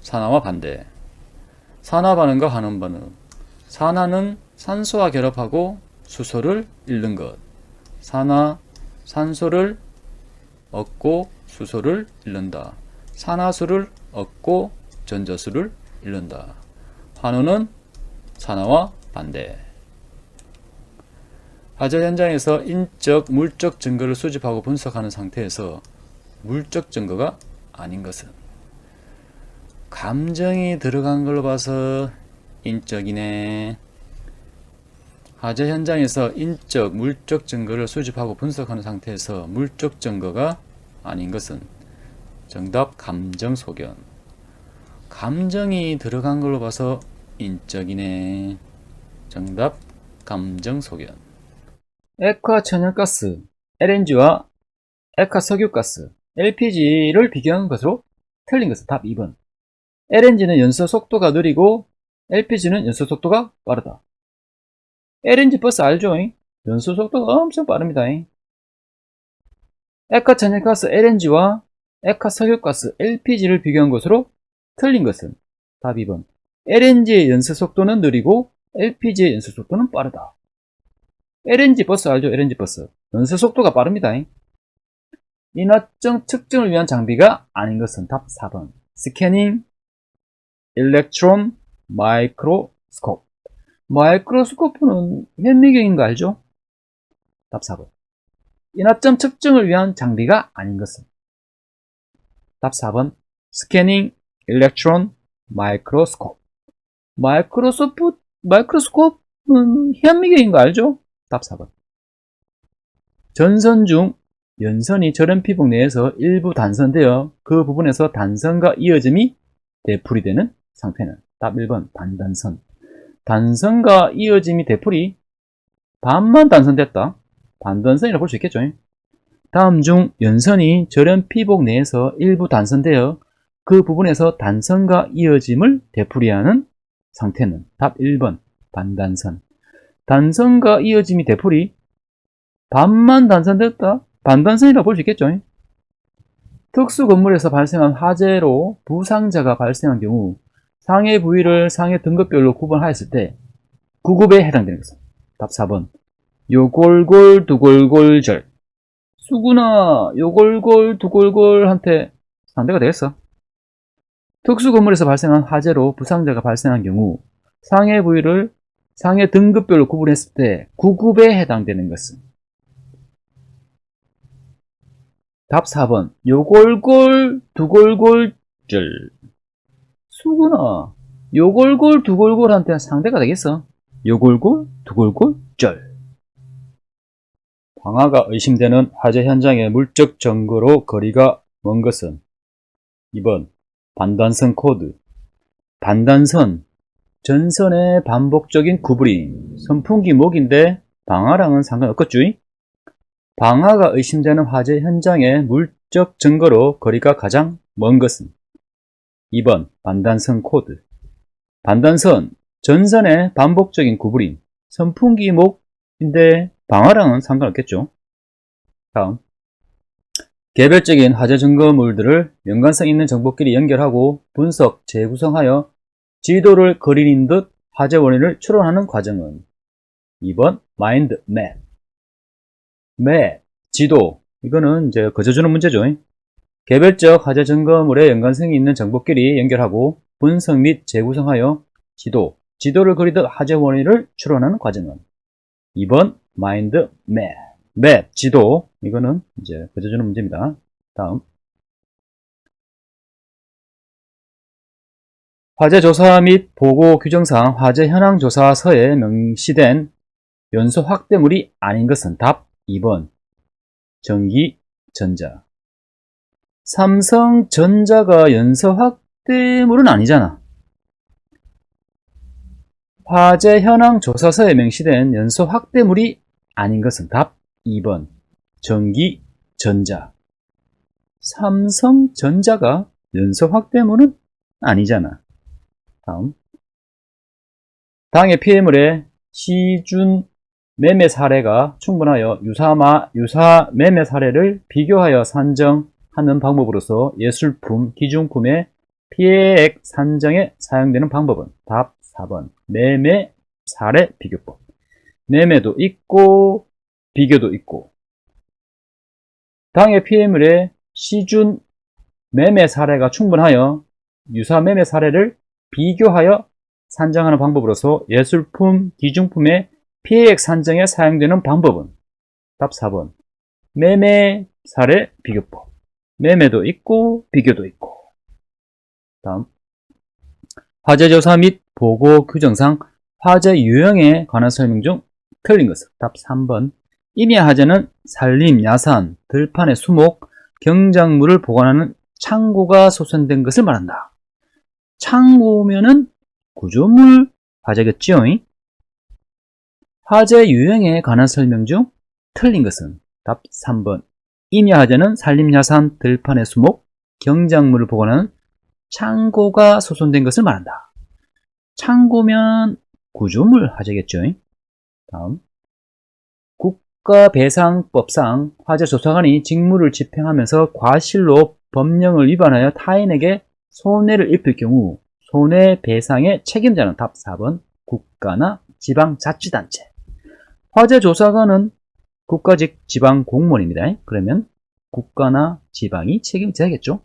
S2: 산화와 반대. 산화 반응과 환원 반응. 산화는 산소와 결합하고 수소를 잃는 것. 산소를 얻고 수소를 잃는다. 산화수를 얻고 전자수를 잃는다. 환원은 산화와 반대. 화재 현장에서 인적, 물적 증거를 수집하고 분석하는 상태에서 물적 증거가 아닌 것은 감정이 들어간 걸로 봐서 인적이네. 화재 현장에서 인적, 물적 증거를 수집하고 분석하는 상태에서 물적 증거가 아닌 것은 정답 감정 소견. 감정이 들어간 걸로 봐서 인적이네. 정답 감정 소견. 액화 천연가스 LNG와 액화 석유가스 LPG를 비교한 것으로 틀린 것은 답 2번. LNG는 연소 속도가 느리고 LPG는 연소 속도가 빠르다. LNG 버스 알죠? 연소 속도가 엄청 빠릅니다. 액화 천연가스 LNG와 액화 석유가스 LPG를 비교한 것으로 틀린 것은 답 2번. LNG의 연소 속도는 느리고 LPG의 연소 속도는 빠르다. LNG 버스 알죠? LNG 버스. 연소 속도가 빠릅니다. 인화점 측정을 위한 장비가 아닌 것은 답 4번. 스캐닝, 일렉트론, 마이크로스코프. 마이크로스코프는 현미경인 거 알죠? 답 4번. 인화점 측정을 위한 장비가 아닌 것은 답 4번. 스캐닝, 일렉트론, 마이크로스코프. 마이크로스코프는 현미경인 거 알죠? 답 4번. 전선 중 연선이 절연피복 내에서 일부 단선되어 그 부분에서 단선과 이어짐이 되풀이 되는 상태는 답 1번 반단선. 단선과 이어짐이 되풀이 반만 단선됐다. 반단선이라고 볼 수 있겠죠. 다음 중 연선이 절연피복 내에서 일부 단선되어 그 부분에서 단선과 이어짐을 되풀이하는 상태는 답 1번 반단선. 단선과 이어짐이 되풀이 반만 단선됐다? 반단선이라고 볼 수 있겠죠. 특수 건물에서 발생한 화재로 부상자가 발생한 경우 상해 부위를 상해 등급별로 구분하였을 때 9급에 해당되는 것은 답 4번 요골골 두골골절. 수구나 요골골 두골골한테 상대가 되겠어. 특수 건물에서 발생한 화재로 부상자가 발생한 경우 상해 부위를 상해 등급별로 구분했을 때 9급에 해당되는 것은 답 4번 요골골 두골골절. 수구나 요골골 두골골한테 상대가 되겠어. 요골골 두골골절. 방화가 의심되는 화재 현장의 물적 증거로 거리가 먼 것은 2번 반단선 코드. 반단선 전선의 반복적인 구부림. 선풍기 목인데 방화랑은 상관없겠죠. 방화가 의심되는 화재 현장의 물적 증거로 거리가 가장 먼 것은 2번 반단선 코드. 반단선 전선의 반복적인 구부림. 선풍기 목인데 방화랑은 상관없겠죠. 다음 개별적인 화재 증거물들을 연관성 있는 정보끼리 연결하고 분석, 재구성하여 지도를 그리는 듯 화재 원인을 추론하는 과정은 2번 마인드 맵. 맵, 지도. 이거는 이제 거저주는 문제죠. 개별적 화재 증거물의 연관성이 있는 정보끼리 연결하고 분석 및 재구성하여 지도를 그리듯 화재 원인을 추론하는 과정은 2번 마인드 맵. 맵, 지도. 이거는 이제 거저주는 문제입니다. 다음 화재 조사 및 보고 규정상 화재 현황 조사서에 명시된 연소 확대물이 아닌 것은 답 2번 전기, 전자. 삼성전자가 연소 확대물은 아니잖아. 화재 현황 조사서에 명시된 연소 확대물이 아닌 것은 답 2번 전기, 전자. 삼성전자가 연소 확대물은 아니잖아. 다음 당해 피해물의 시준 매매 사례가 충분하여 유사 매매 사례를 비교하여 산정하는 방법으로서 예술품, 기중품의 피해액 산정에 사용되는 방법은 답 4번 매매 사례 비교법. 매매도 있고 비교도 있고. 당해 피해물의 시준 매매 사례가 충분하여 유사 매매 사례를 비교하여 산정하는 방법으로서 예술품, 기중품의 피해액 산정에 사용되는 방법은 답 4번 매매 사례 비교법. 매매도 있고 비교도 있고. 다음 화재 조사 및 보고 규정상 화재 유형에 관한 설명 중 틀린 것은 답 3번 임야 화재는 산림, 야산, 들판의 수목, 경작물을 보관하는 창고가 소선된 것을 말한다. 창고면은 구조물 화재겠지요. 화재 유형에 관한 설명 중 틀린 것은 답 3번 임야 화재는 산림, 야산, 들판의 수목, 경작물을 보관하는 창고가 소선된 것을 말한다. 창고면 구조물 화재겠죠. 다음 국가배상법상 화재조사관이 직무를 집행하면서 과실로 법령을 위반하여 타인에게 손해를 입힐 경우 손해배상의 책임자는 답 4번 국가나 지방자치단체. 화재조사관은 국가직 지방공무원입니다. 그러면 국가나 지방이 책임져야겠죠.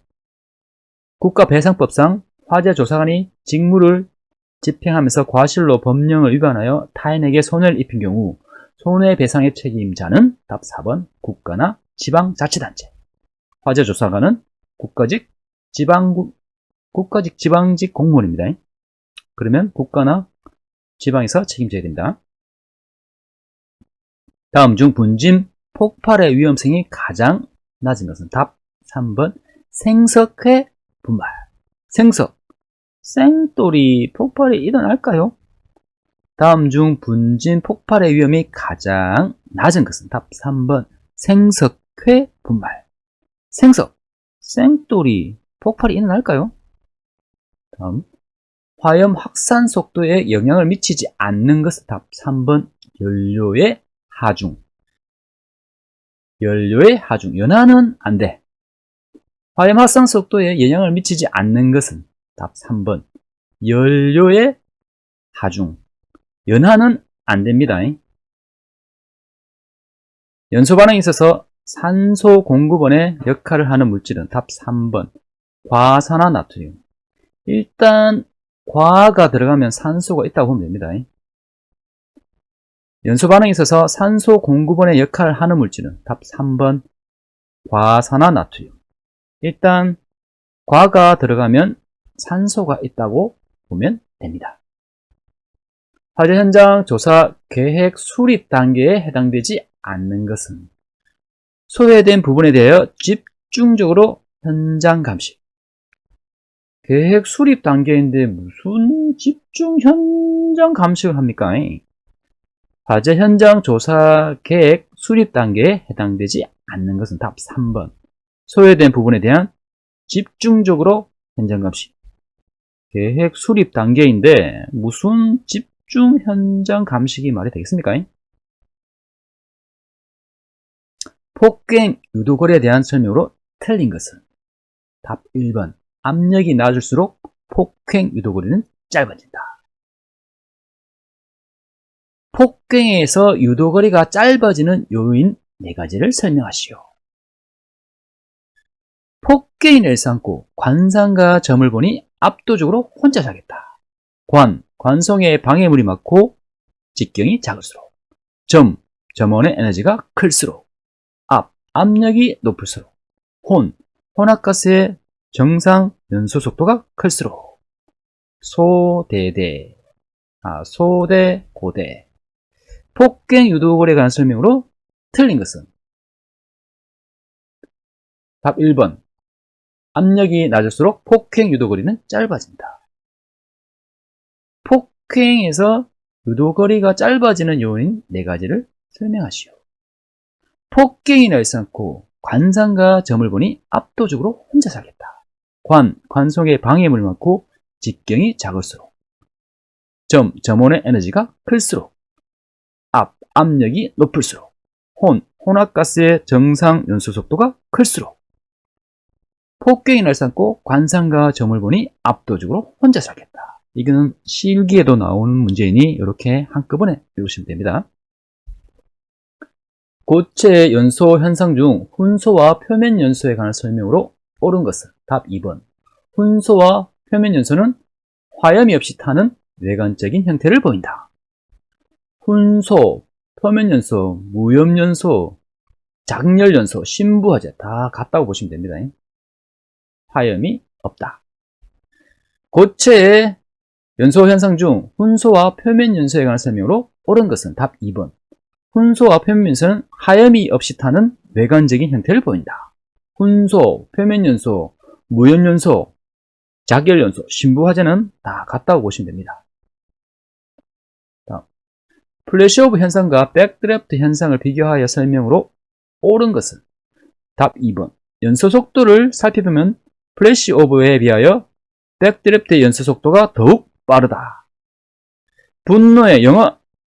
S2: 국가배상법상 화재조사관이 직무를 집행하면서 과실로 법령을 위반하여 타인에게 손해를 입힌 경우 손해배상의 책임자는 답 4번 국가나 지방자치단체. 화재조사관은 국가직 지방직 공무원입니다. 그러면 국가나 지방에서 책임져야 된다. 다음 중 분진 폭발의 위험성이 가장 낮은 것은 답 3번 생석회 분말. 생석, 생돌이 폭발이 일어날까요? 다음 중 분진 폭발의 위험이 가장 낮은 것은 답 3번 생석회 분말. 생석, 생돌이 폭발이 일어날까요? 다음 화염 확산 속도에 영향을 미치지 않는 것은 답 3번 연료의 하중.
S1: 연료의 하중, 연하는 안 돼. 화염 활성 속도에 영향을 미치지 않는 것은 답 3번. 연료의 하중, 연하는 안 됩니다. 연소 반응에 있어서 산소 공급원의 역할을 하는 물질은 답 3번. 과산화나트륨. 일단 과가 들어가면 산소가 있다고 보면 됩니다. 연소 반응에 있어서 산소 공급원의 역할을 하는 물질은 답 3번. 과산화나트륨. 일단 과가 들어가면 산소가 있다고 보면 됩니다. 화재 현장 조사 계획 수립 단계에 해당되지 않는 것은 소외된 부분에 대하여 집중적으로 현장 감시. 계획 수립 단계인데 무슨 집중 현장 감식을 합니까? 화재 현장 조사 계획 수립 단계에 해당되지 않는 것은 답 3번. 소외된 부분에 대한 집중적으로 현장 감시. 계획 수립 단계인데 무슨 집중 현장 감식이 말이 되겠습니까? 폭행 유도거리에 대한 설명으로 틀린 것은 답 1번. 압력이 낮을수록 폭행 유도거리는 짧아진다. 폭행에서 유도거리가 짧아지는 요인 4가지를 설명하시오. 폭행이 일삼고 관상과 점을 보니 압도적으로 혼자 자겠다. 관성에 방해물이 많고 직경이 작을수록. 점원의 에너지가 클수록. 압력이 높을수록. 혼합가스의 정상 연소 속도가 클수록. 소대, 고대. 폭행 유도거리에 관한 설명으로 틀린 것은 답 1번. 압력이 낮을수록 폭행 유도거리는 짧아진다. 폭행에서 유도거리가 짧아지는 요인 4가지를 설명하시오. 폭행이 일삼고 관상과 점을 보니 압도적으로 혼자 살겠다. 관성에 방해물이 많고 직경이 작을수록. 점원의 에너지가 클수록. 압력이 높을수록. 혼합가스의 정상 연소 속도가 클수록. 폭행이 일삼고 관상과 점을 보니 압도적으로 혼자 살겠다. 이거는 실기에도 나오는 문제이니 이렇게 한꺼번에 외우시면 됩니다. 고체 연소 현상 중 훈소와 표면 연소에 관한 설명으로 옳은 것은 답 2번. 훈소와 표면 연소는 화염이 없이 타는 외관적인 형태를 보인다. 훈소, 표면 연소, 무염 연소, 작열 연소, 신부화재 다 같다고 보시면 됩니다. 화염이 없다. 고체의 연소 현상 중 훈소와 표면 연소에 관한 설명으로 옳은 것은 답 2번. 훈소와 표면 연소는 화염이 없이 타는 외관적인 형태를 보인다. 훈소, 표면 연소, 무염 연소, 작열 연소, 신부화재는 다 같다고 보시면 됩니다. 다음. 플래시오브 현상과 백드래프트 현상을 비교하여 설명으로 옳은 것은 답 2번. 연소 속도를 살펴보면 플래시오브에 비하여 백드래프트의 연소 속도가 더욱 빠르다.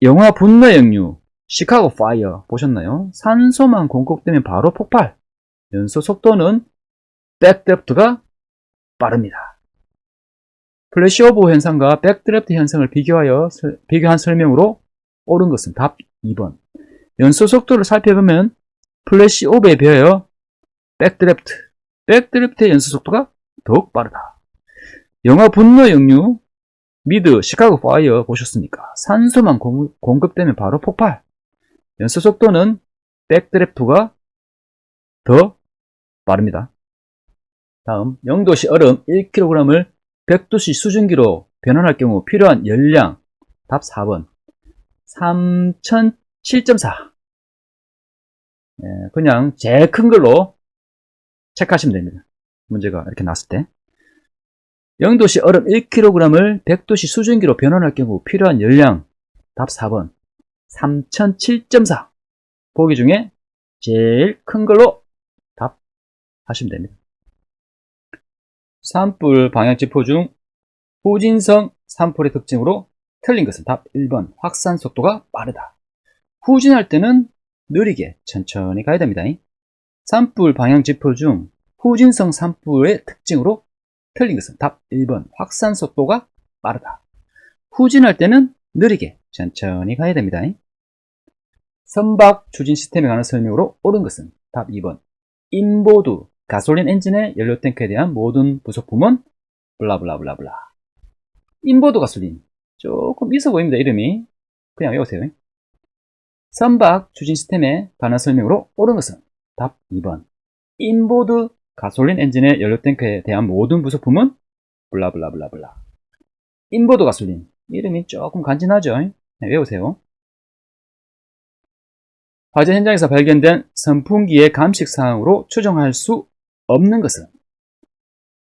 S1: 영화 분노의 역류 시카고 파이어 보셨나요? 산소만 공급되면 바로 폭발. 연소 속도는 백드래프트가 빠릅니다. 플래시오브 현상과 백드래프트 현상을 비교한 설명으로 옳은 것은 답 2번. 연소 속도를 살펴보면 플래시오브에 비하여 백드래프트의 연소 속도가 더욱 빠르다. 영화 분노의 역류 미드 시카고 파이어 보셨습니까? 산소만 공급되면 바로 폭발. 연소 속도는 백드래프트가 더 빠릅니다. 다음, 0도씨 얼음 1kg을 100도씨 수증기로 변환할 경우 필요한 열량 답 4번. 3007.4. 그냥 제일 큰 걸로 체크하시면 됩니다. 문제가 이렇게 나왔을 때 0도씨 얼음 1kg을 100도씨 수증기로 변환할 경우 필요한 열량 답 4번. 3007.4. 보기 중에 제일 큰 걸로 답하시면 됩니다. 산불 방향지표 중 후진성 산불의 특징으로 틀린 것은 답 1번. 확산 속도가 빠르다. 후진할 때는 느리게 천천히 가야 됩니다. 산불 방향 지표 중 후진성 산불의 특징으로 틀린 것은 답 1번 확산 속도가 빠르다. 후진할 때는 느리게 천천히 가야 됩니다. 선박 추진 시스템에 관한 설명으로 옳은 것은 답 2번 인보드 가솔린 엔진의 연료 탱크에 대한 모든 부속품은 블라블라블라블라. 인보드 가솔린 조금 있어 보입니다. 이름이 그냥 외우세요. 선박 추진 시스템에 관한 설명으로 옳은 것은 답 2번 인보드 가솔린 엔진의 연료 탱크에 대한 모든 부속품은 블라블라블라블라. 인보드 가솔린 이름이 조금 간지나죠? 네, 외우세요. 화재 현장에서 발견된 선풍기의 감식 사항으로 추정할 수 없는 것은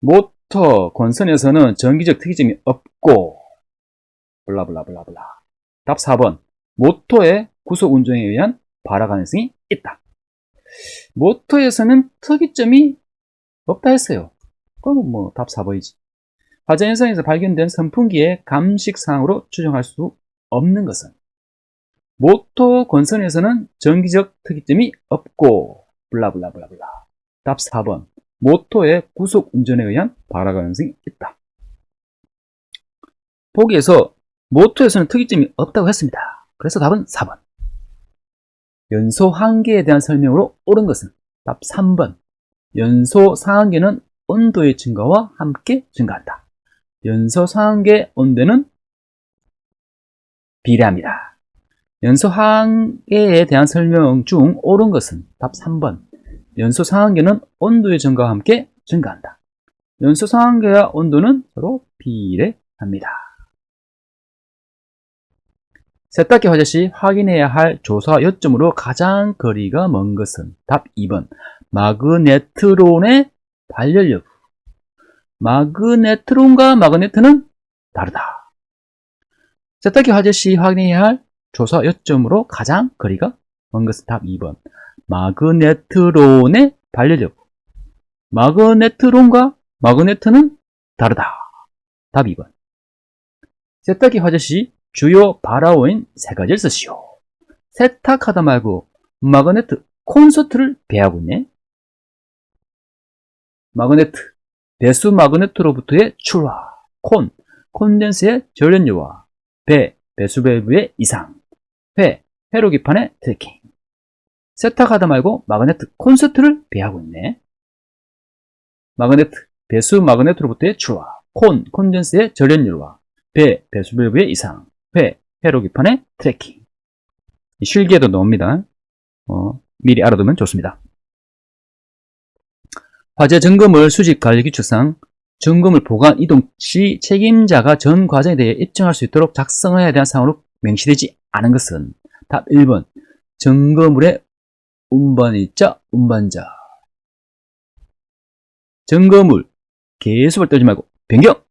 S1: 모터 권선에서는 전기적 특이점이 없고 블라블라블라블라. 답 4번 모터의 구속 운전에 의한 발화 가능성이 있다. 모터에서는 특이점이 없다 했어요. 그럼 뭐 답 4번이지. 화재 현장에서 발견된 선풍기의 감식 사항으로 추정할 수 없는 것은 모터 권선에서는 전기적 특이점이 없고 블라블라블라블라. 답 4번 모터의 구속 운전에 의한 발화 가능성이 있다. 보기에서 모터에서는 특이점이 없다고 했습니다. 그래서 답은 4번. 연소 한계에 대한 설명으로 옳은 것은 답 3번. 연소 상한계는 온도의 증가와 함께 증가한다. 연소 상한계 온도는 비례합니다. 연소 상한계에 대한 설명 중 옳은 것은 답 3번. 연소 상한계는 온도의 증가와 함께 증가한다. 연소 상한계와 온도는 서로 비례합니다. 세탁기 화재 시 확인해야 할 조사 요점으로 가장 거리가 먼 것은 답 2번. 마그네트론의 발열 여부. 마그네트론과 마그네트는 다르다. 세탁기 화재 시 확인해야 할 조사 요점으로 가장 거리가 먼 것은 답 2번. 마그네트론의 발열 여부. 마그네트론과 마그네트는 다르다. 답 2번. 세탁기 화재 시 주요 발화원인 세 가지를 쓰시오. 세탁하다 말고 마그네트 콘서트를 배하고 있네. 마그네트, 배수 마그네트로부터의 출화, 콘덴스의 전연료와 배수 밸브의 이상, 회로기판의 트래킹. 세탁하다 말고 마그네트 콘서트를 배하고 있네. 마그네트, 배수 마그네트로부터의 출화, 콘덴스의 전연료와 배수 밸브의 이상, 회로기판의 트래킹. 실기에도 나옵니다. 미리 알아두면 좋습니다. 화재 점검을 수집 관리 규칙상 점검을 보관 이동 시 책임자가 전 과정에 대해 입증할 수 있도록 작성해야 대한 사항으로 명시되지 않은 것은 답 1번 점검물의 운반일자, 운반자. 점검물 계속을 떨지 말고 변경.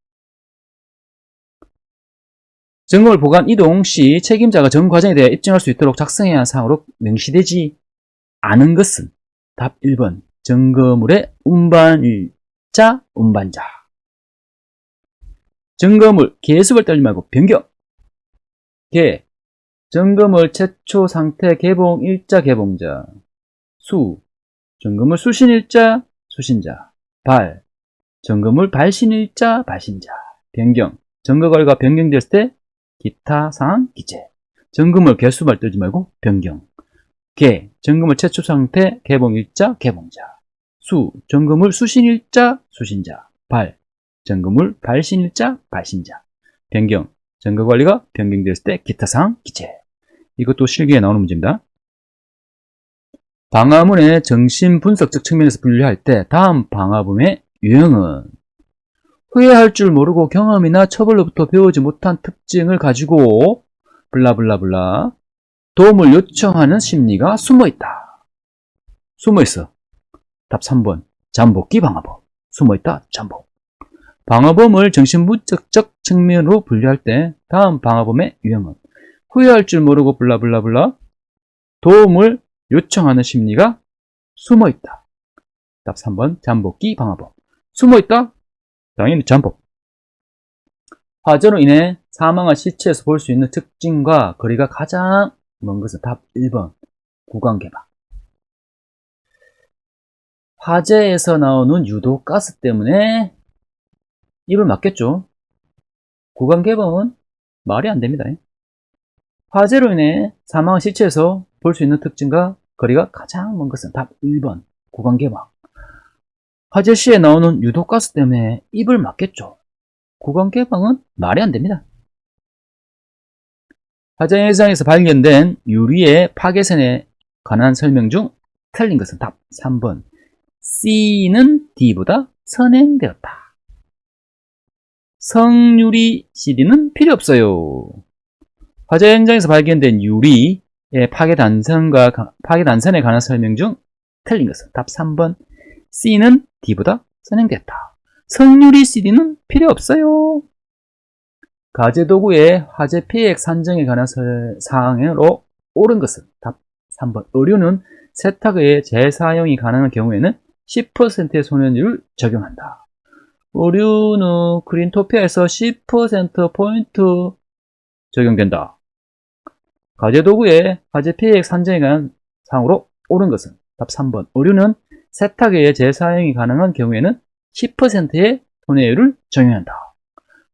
S1: 점검을 보관 이동 시 책임자가 전 과정에 대해 입증할 수 있도록 작성해야 하는 사항으로 명시되지 않은 것은 답 1번 점검물의 운반일자, 운반자. 점검물 개수를 떨지 말고 변경. 점검물 최초 상태 개봉일자, 개봉자. 점검물 수신일자, 수신자. 점검물 발신일자, 발신자. 변경, 점검과가 변경되었을 때 기타 사항 기재. 점검물 개수발 떨지 말고 변경. 점검물 최초 상태 개봉일자, 개봉자. 점검물 수신일자, 수신자. 점검물 발신일자, 발신자. 변경, 점검관리가 변경되었을 때 기타 사항 기재. 이것도 실기에 나오는 문제입니다. 방화문의 정신분석적 측면에서 분류할 때 다음 방화문의 유형은 후회할 줄 모르고 경험이나 처벌로부터 배우지 못한 특징을 가지고 블라블라블라 도움을 요청하는 심리가 숨어있다. 숨어있어. 답 3번 잠복기 방화범. 숨어있다. 잠복. 방화범을 정신분석적 측면으로 분류할 때 다음 방화범의 유형은 후회할 줄 모르고 블라블라블라 도움을 요청하는 심리가 숨어있다. 답 3번 잠복기 방화범. 숨어있다. 당연히 잠복. 화재로 인해 사망한 시체에서 볼 수 있는 특징과 거리가 가장 먼 것은 답 1번 구강 개방. 화재에서 나오는 유독 가스 때문에 입을 막겠죠. 구강 개방은 말이 안 됩니다. 화재로 인해 사망한 시체에서 볼 수 있는 특징과 거리가 가장 먼 것은 답 1번 구강 개방. 화재 시에 나오는 유독 가스 때문에 입을 막겠죠. 구강 개방은 말이 안 됩니다. 화재 현장에서 발견된 유리의 파괴선에 관한 설명 중 틀린 것은 답 3번. C는 D보다 선행되었다. 성유리 CD는 필요 없어요. 화재 현장에서 발견된 유리의 파괴 단선에 관한 설명 중 틀린 것은 답 3번. C는 D보다 선행됐다. 성유리 CD는 필요 없어요. 가제 도구의 화재 피해액 산정에 관한 사항으로 옳은 것은 답 3번. 의류는 세탁의 재사용이 가능한 경우에는 10%의 손해율을 적용한다. 의류는 그린토피아에서 10%포인트 적용된다. 가제 도구의 화재 피해액 산정에 관한 사항으로 옳은 것은 답 3번. 의류는 세탁의 재사용이 가능한 경우에는 10%의 손해율을 적용한다.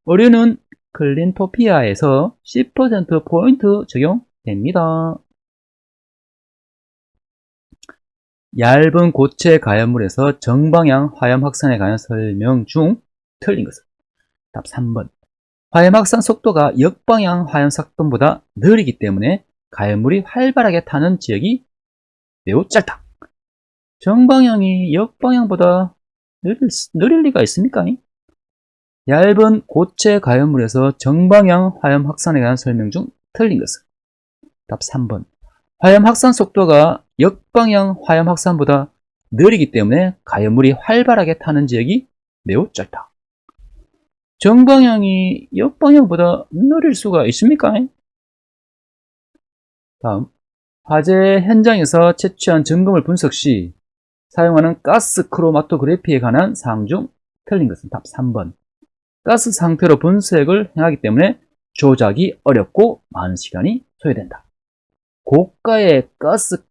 S1: 의류는 클린토피아에서 10%포인트 적용됩니다. 얇은 고체 가연물에서 정방향 화염 확산에 관한 설명 중 틀린 것은 답 3번. 화염 확산 속도가 역방향 화염 확산보다 느리기 때문에 가연물이 활발하게 타는 지역이 매우 짧다. 정방향이 역방향보다 느릴 리가 있습니까? 얇은 고체 가연물에서 정방향 화염 확산에 관한 설명 중 틀린 것은 답 3번. 화염 확산 속도가 역방향 화염 확산보다 느리기 때문에 가연물이 활발하게 타는 지역이 매우 짧다. 정방향이 역방향보다 느릴 수가 있습니까? 다음, 화재 현장에서 채취한 증거물 분석 시 사용하는 가스 크로마토그래피에 관한 사항 중 틀린 것은 답 3번. 가스 상태로 분석을 행하기 때문에 조작이 어렵고 많은 시간이 소요된다. 고가의 가스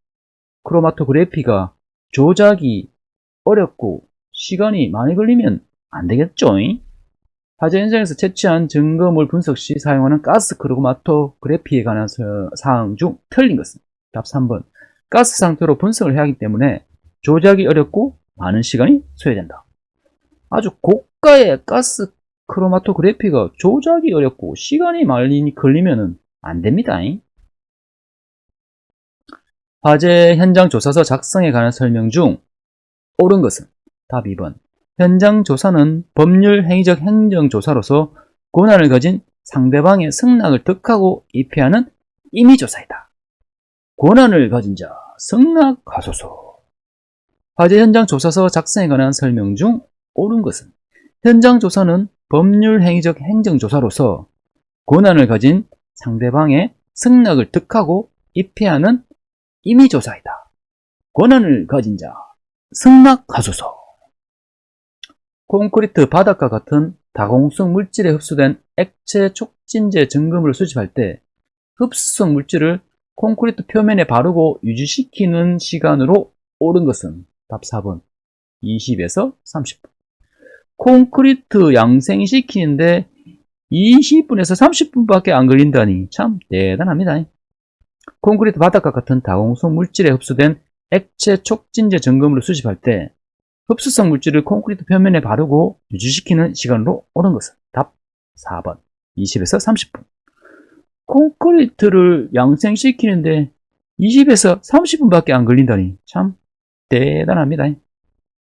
S1: 크로마토그래피가 조작이 어렵고 시간이 많이 걸리면 안 되겠죠? 화재 현장에서 채취한 증거물 분석 시 사용하는 가스 크로마토그래피에 관한 사항 중 틀린 것은 답 3번. 가스 상태로 분석을 해야 하기 때문에 조작이 어렵고 많은 시간이 소요된다. 아주 고가의 가스 크로마토그래피가 조작이 어렵고 시간이 많이 걸리면 안 됩니다. 화재 현장 조사서 작성에 관한 설명 중 옳은 것은 답 2번. 현장 조사는 법률 행위적 행정조사로서 권한을 가진 상대방의 승낙을 득하고 입회하는 임의조사이다. 권한을 가진 자, 승낙하소서. 화재 현장 조사서 작성에 관한 설명 중 옳은 것은 현장 조사는 법률 행위적 행정조사로서 권한을 가진 상대방의 승낙을 득하고 입회하는 임의조사이다. 권한을 가진 자, 승낙하소서. 콘크리트 바닥과 같은 다공성 물질에 흡수된 액체 촉진제 증거물을 수집할 때 흡수성 물질을 콘크리트 표면에 바르고 유지시키는 시간으로 옳은 것은 답 4번. 20에서 30분. 콘크리트 양생시키는데 20분에서 30분밖에 안 걸린다니 참 대단합니다. 콘크리트 바닥과 같은 다공성 물질에 흡수된 액체 촉진제 증거물을 수집할 때 흡수성 물질을 콘크리트 표면에 바르고 유지시키는 시간으로 옳은 것은 답 4번. 20에서 30분. 콘크리트를 양생시키는데 20에서 30분밖에 안 걸린다니 참 대단합니다.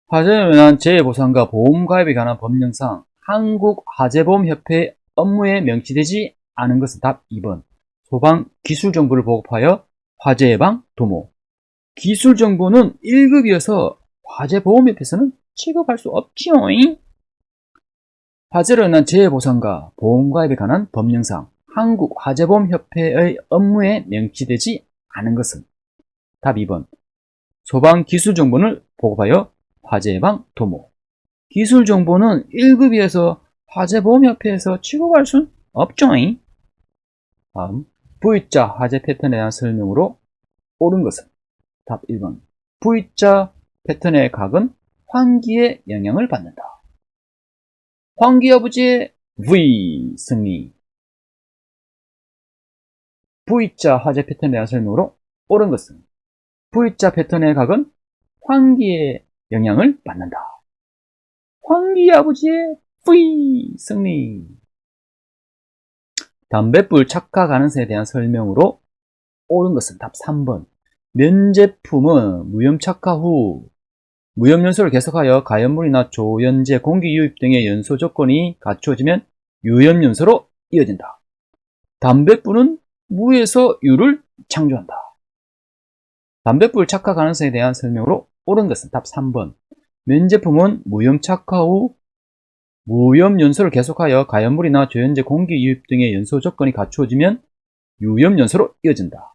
S1: 화재로 인한 재해보상과 보험가입에 관한 법령상 한국화재보험협회 업무에 명시되지 않은 것은 답 2번. 소방 기술정보를 보급하여 화재 예방 도모. 기술정보는 1급이어서 화재보험협회에서는 취급할 수 없지요. 화재로 인한 재해보상과 보험가입에 관한 법령상 한국화재보험협회의 업무에 명시되지 않은 것은 답 2번. 소방 기술정보를 보급하여 화재 예방 도모. 기술정보는 1급이어서 화재보험협회에서 취급할 수 없죠. 다음 V자 화재 패턴에 대한 설명으로 옳은 것은 답 1번. V자 패턴의 각은 환기에 영향을 받는다. 환기 아버지의 V 승리. V자 화재 패턴에 대한 설명으로 옳은 것은 V자 패턴의 각은 환기에 영향을 받는다. 환기 아버지의 V 승리. 담뱃불 착화 가능성에 대한 설명으로 옳은 것은 답 3번. 면 제품은 무염 착화 후 무염 연소를 계속하여 가연물이나 조연제, 공기 유입 등의 연소 조건이 갖추어지면 유염 연소로 이어진다. 담뱃불은 무에서 유를 창조한다. 담뱃불 착화 가능성에 대한 설명으로 옳은 것은 답 3번. 면 제품은 무염 착화 후 무염 연소를 계속하여 가연물이나 조연제, 공기 유입 등의 연소 조건이 갖추어지면 유염 연소로 이어진다.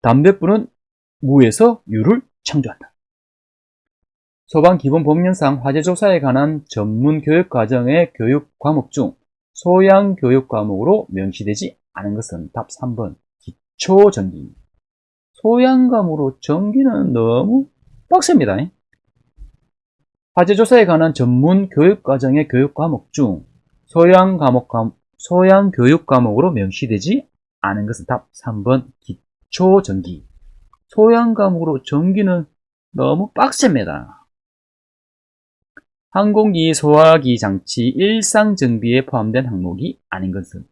S1: 담뱃불은 무에서 유를 창조한다. 소방 기본 법령상 화재 조사에 관한 전문 교육 과정의 교육 과목 중 소양 교육 과목으로 명시되지 않은 것은 답 3번. 기초 전기. 소양 과목으로 전기는 너무 빡셉니다. 화재 조사에 관한 전문 교육 과정의 교육 과목 중 소양 교육 과목으로 명시되지 않은 것은 답 3번. 기초 전기. 소양 과목으로 전기는 너무 빡셉니다. 항공기 소화기 장치 일상 정비에 포함된 항목이 아닌 것은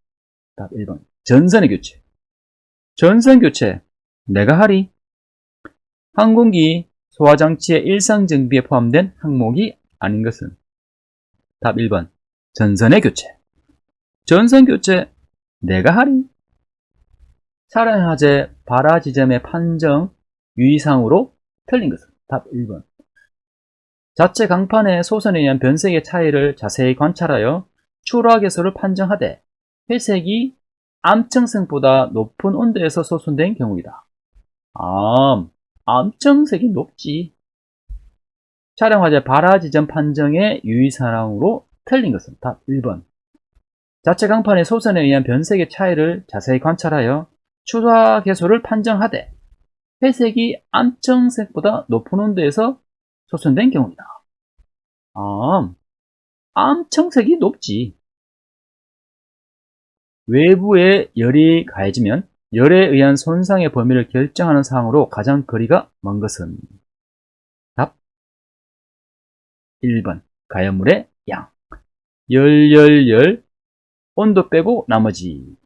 S1: 답 1번. 전선의 교체. 전선 교체 내가 하리. 항공기 소화장치의 일상 정비에 포함된 항목이 아닌 것은 답 1번. 전선의 교체. 전선 교체 내가 하리. 차량 화재 발화 지점의 판정 유의사항으로 틀린 것은 답 1번. 자체 강판의 소선에 의한 변색의 차이를 자세히 관찰하여 출하 개수를 판정하되 회색이 암청색보다 높은 온도에서 소선된 경우이다. 암청색이 높지. 차량 화재 발화 지점 판정의 유의사항으로 틀린 것은 답 1번. 자체 강판의 소선에 의한 변색의 차이를 자세히 관찰하여 출하 개수를 판정하되 회색이 암청색보다 높은 온도에서 소선된 경우이다. 암청색이 높지. 외부에 열이 가해지면 열에 의한 손상의 범위를 결정하는 사항으로 가장 거리가 먼 것은 답 1번. 가연물의 양. 열, 온도 빼고 나머지.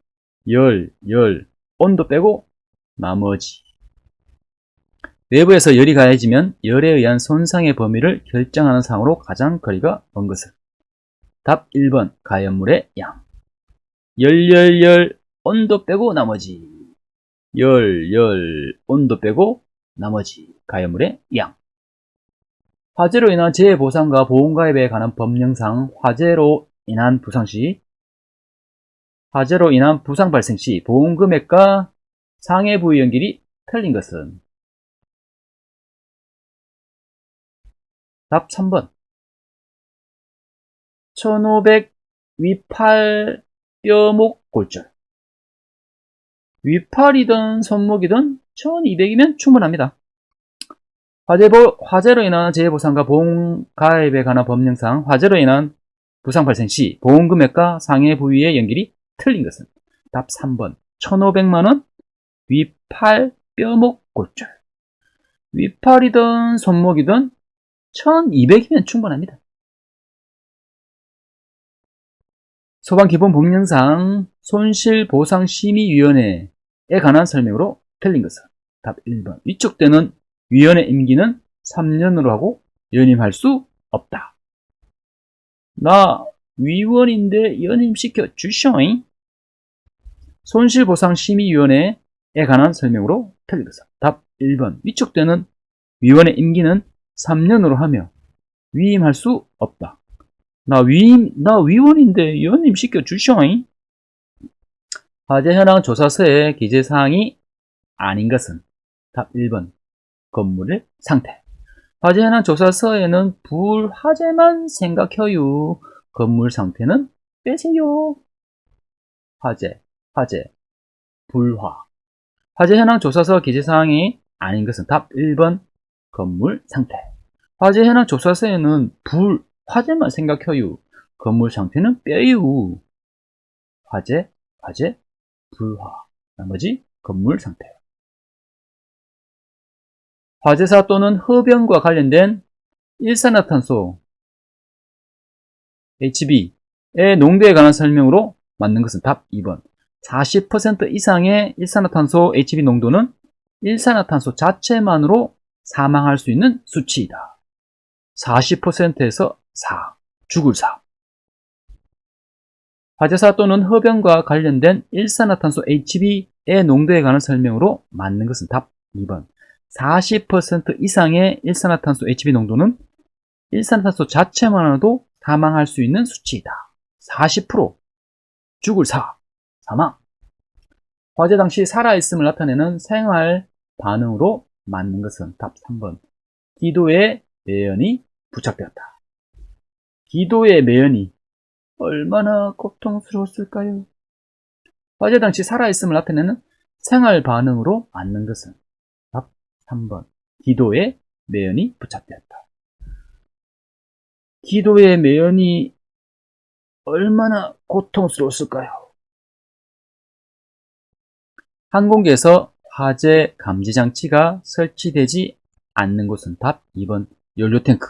S1: 온도 빼고 나머지. 외부에서 열이 가해지면 열에 의한 손상의 범위를 결정하는 사항으로 가장 거리가 먼 것은 답 1번. 가연물의 양. 열, 온도 빼고 나머지. 온도 빼고 나머지. 가연물의 양. 화재로 인한 재해보상과 보험가입에 관한 법령상 화재로 인한 부상 발생 시 보험금액과 상해 부위 연결이 틀린 것은 답 3번. 1500 위팔 뼈목 골절. 위팔이든 손목이든 1200이면 충분합니다. 화재로 인한 재해보상과 보험가입에 관한 법령상 화재로 인한 부상 발생 시 보험금액과 상해 부위의 연결이 틀린 것은 답 3번. 1500만원 위팔 뼈목 골절. 위팔이든 손목이든 1200이면 충분합니다. 소방기본법령상 손실보상심의위원회에 관한 설명으로 틀린 것은 답 1번. 위촉되는 위원회 임기는 3년으로 하고 연임할 수 없다. 나 위원인데 연임시켜 주쇼잉. 손실보상심의위원회에 관한 설명으로 틀린 것은 답 1번. 위촉되는 위원회 임기는 3년으로 하며 위임할 수 없다. 나 위원인데 연임시켜 주쇼잉. 화재 현황 조사서의 기재사항이 아닌 것은 답 1번. 건물의 상태. 화재 현황 조사서에는 불화재만 생각해요. 건물 상태는 빼세요. 화재, 불화. 화재 현황 조사서 기재사항이
S3: 아닌 것은 답 1번 건물 상태. 화재 현황 조사서에는 화재만 생각해요. 건물 상태는 빼요. 화재, 불화. 나머지 건물 상태. 화재사 또는 흡연과 관련된 일산화탄소 HB의 농도에 관한 설명으로 맞는 것은 답 2번. 40% 이상의 일산화탄소 HB 농도는 일산화탄소 자체만으로 사망할 수 있는 수치이다. 40%에서 4, 죽을 4. 화재사 또는 흡연과 관련된 일산화탄소 HB의 농도에 관한 설명으로 맞는 것은 답 2번. 40% 이상의 일산화탄소 HB 농도는 일산화탄소 자체만으로도 사망할 수 있는 수치이다. 40% 죽을 4, 사망. 화재 당시 살아있음을 나타내는 생활 반응으로 맞는 것은 답 3번. 기도에 매연이 부착되었다. 기도의 매연이 얼마나 고통스러웠을까요? 화재 당시 살아있음을 나타내는 생활 반응으로 맞는 것은 답 3번. 기도에 매연이 부착되었다. 기도의 매연이 얼마나 고통스러웠을까요? 항공기에서 화재 감지 장치가 설치되지 않는 곳은 답 2번. 연료탱크.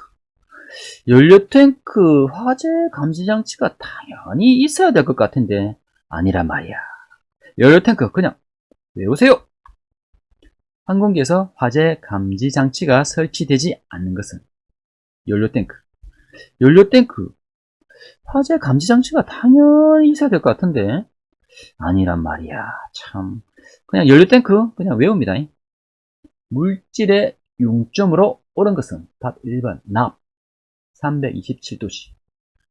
S3: 연료탱크 화재 감지 장치가 당연히 있어야 될 것 같은데 아니란 말이야. 연료탱크 그냥 외우세요. 항공기에서 화재 감지 장치가 설치되지 않는 것은 연료탱크. 연료탱크 화재 감지 장치가 당연히 있어야 될 것 같은데 아니란 말이야. 참 그냥 연료탱크 그냥 외웁니다. 물질의 융점으로 오른 것은 답 1번. 납 327도씨.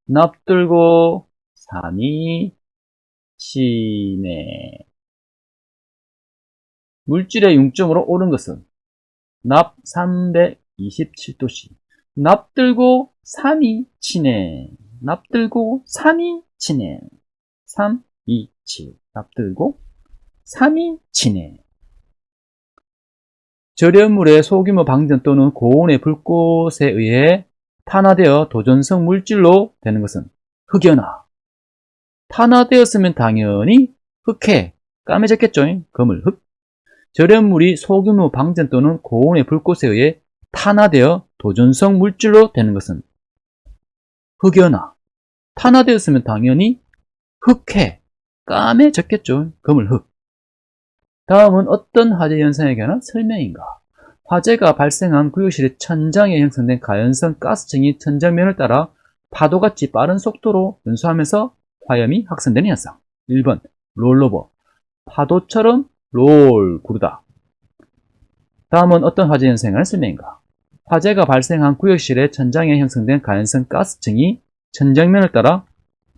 S3: 납 들고 3이 치네. 물질의 융점으로 오른 것은 납 327도씨. 납 들고 3이 치네. 납 들고 3이 치네. 3, 2, 7. 납 들고 3이 치네. 절연물의 소규모 방전 또는 고온의 불꽃에 의해 탄화되어 도전성 물질로 되는 것은 흑연화. 탄화되었으면 당연히 흑해, 까매졌겠죠. 그물 흑. 절연물이 소규모 방전 또는 고온의 불꽃에 의해 탄화되어 도전성 물질로 되는 것은 흑연화. 탄화되었으면 당연히 흑해, 까매졌겠죠. 그물 흑. 다음은 어떤 화재 현상에 관한 설명인가? 화재가 발생한 구역실의 천장에 형성된 가연성 가스층이 천장면을 따라 파도같이 빠른 속도로 연소하면서 화염이 확산되는 현상. 1번 롤오버. 파도처럼 롤 구르다. 다음은 어떤 화재 현상에 관한 설명인가? 화재가 발생한 구역실의 천장에 형성된 가연성 가스층이 천장면을 따라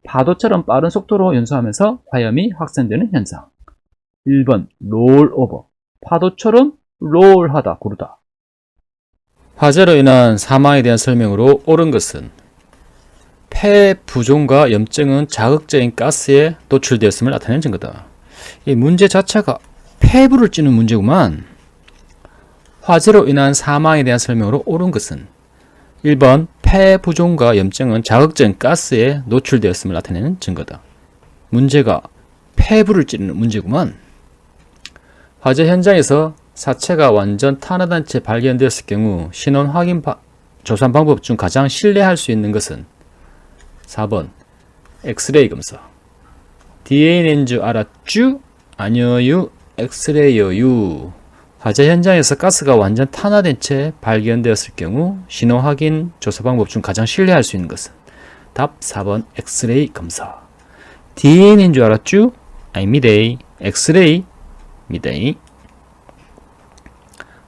S3: 파도처럼 빠른 속도로 연소하면서 화염이 확산되는 현상. 1번 롤오버. 파도처럼 롤하다, 구르다.
S2: 화재로 인한 사망에 대한 설명으로 옳은 것은 폐 부종과 염증은 자극적인 가스에 노출되었음을 나타내는 증거다. 이 문제 자체가 폐부를 찌는 문제구만. 화재로 인한 사망에 대한 설명으로 옳은 것은 1번 폐 부종과 염증은 자극적인 가스에 노출되었음을 나타내는 증거다. 문제가 폐부를 찌르는 문제구만. 화재 현장에서 사체가 완전 탄화된 채 발견되었을 경우 신원 확인 조사 방법 중 가장 신뢰할 수 있는 것은 4번 엑스레이 검사. DNA인 줄 알았쥬? 아니요, 엑스레이요. 화재 현장에서 가스가 완전 탄화된 채 발견되었을 경우 신호 확인 조사 방법 중 가장 신뢰할 수 있는 것은 답 4번 엑스레이 검사. DNA인 줄 알았쥬? 아닙니다. 엑스레이 미데이.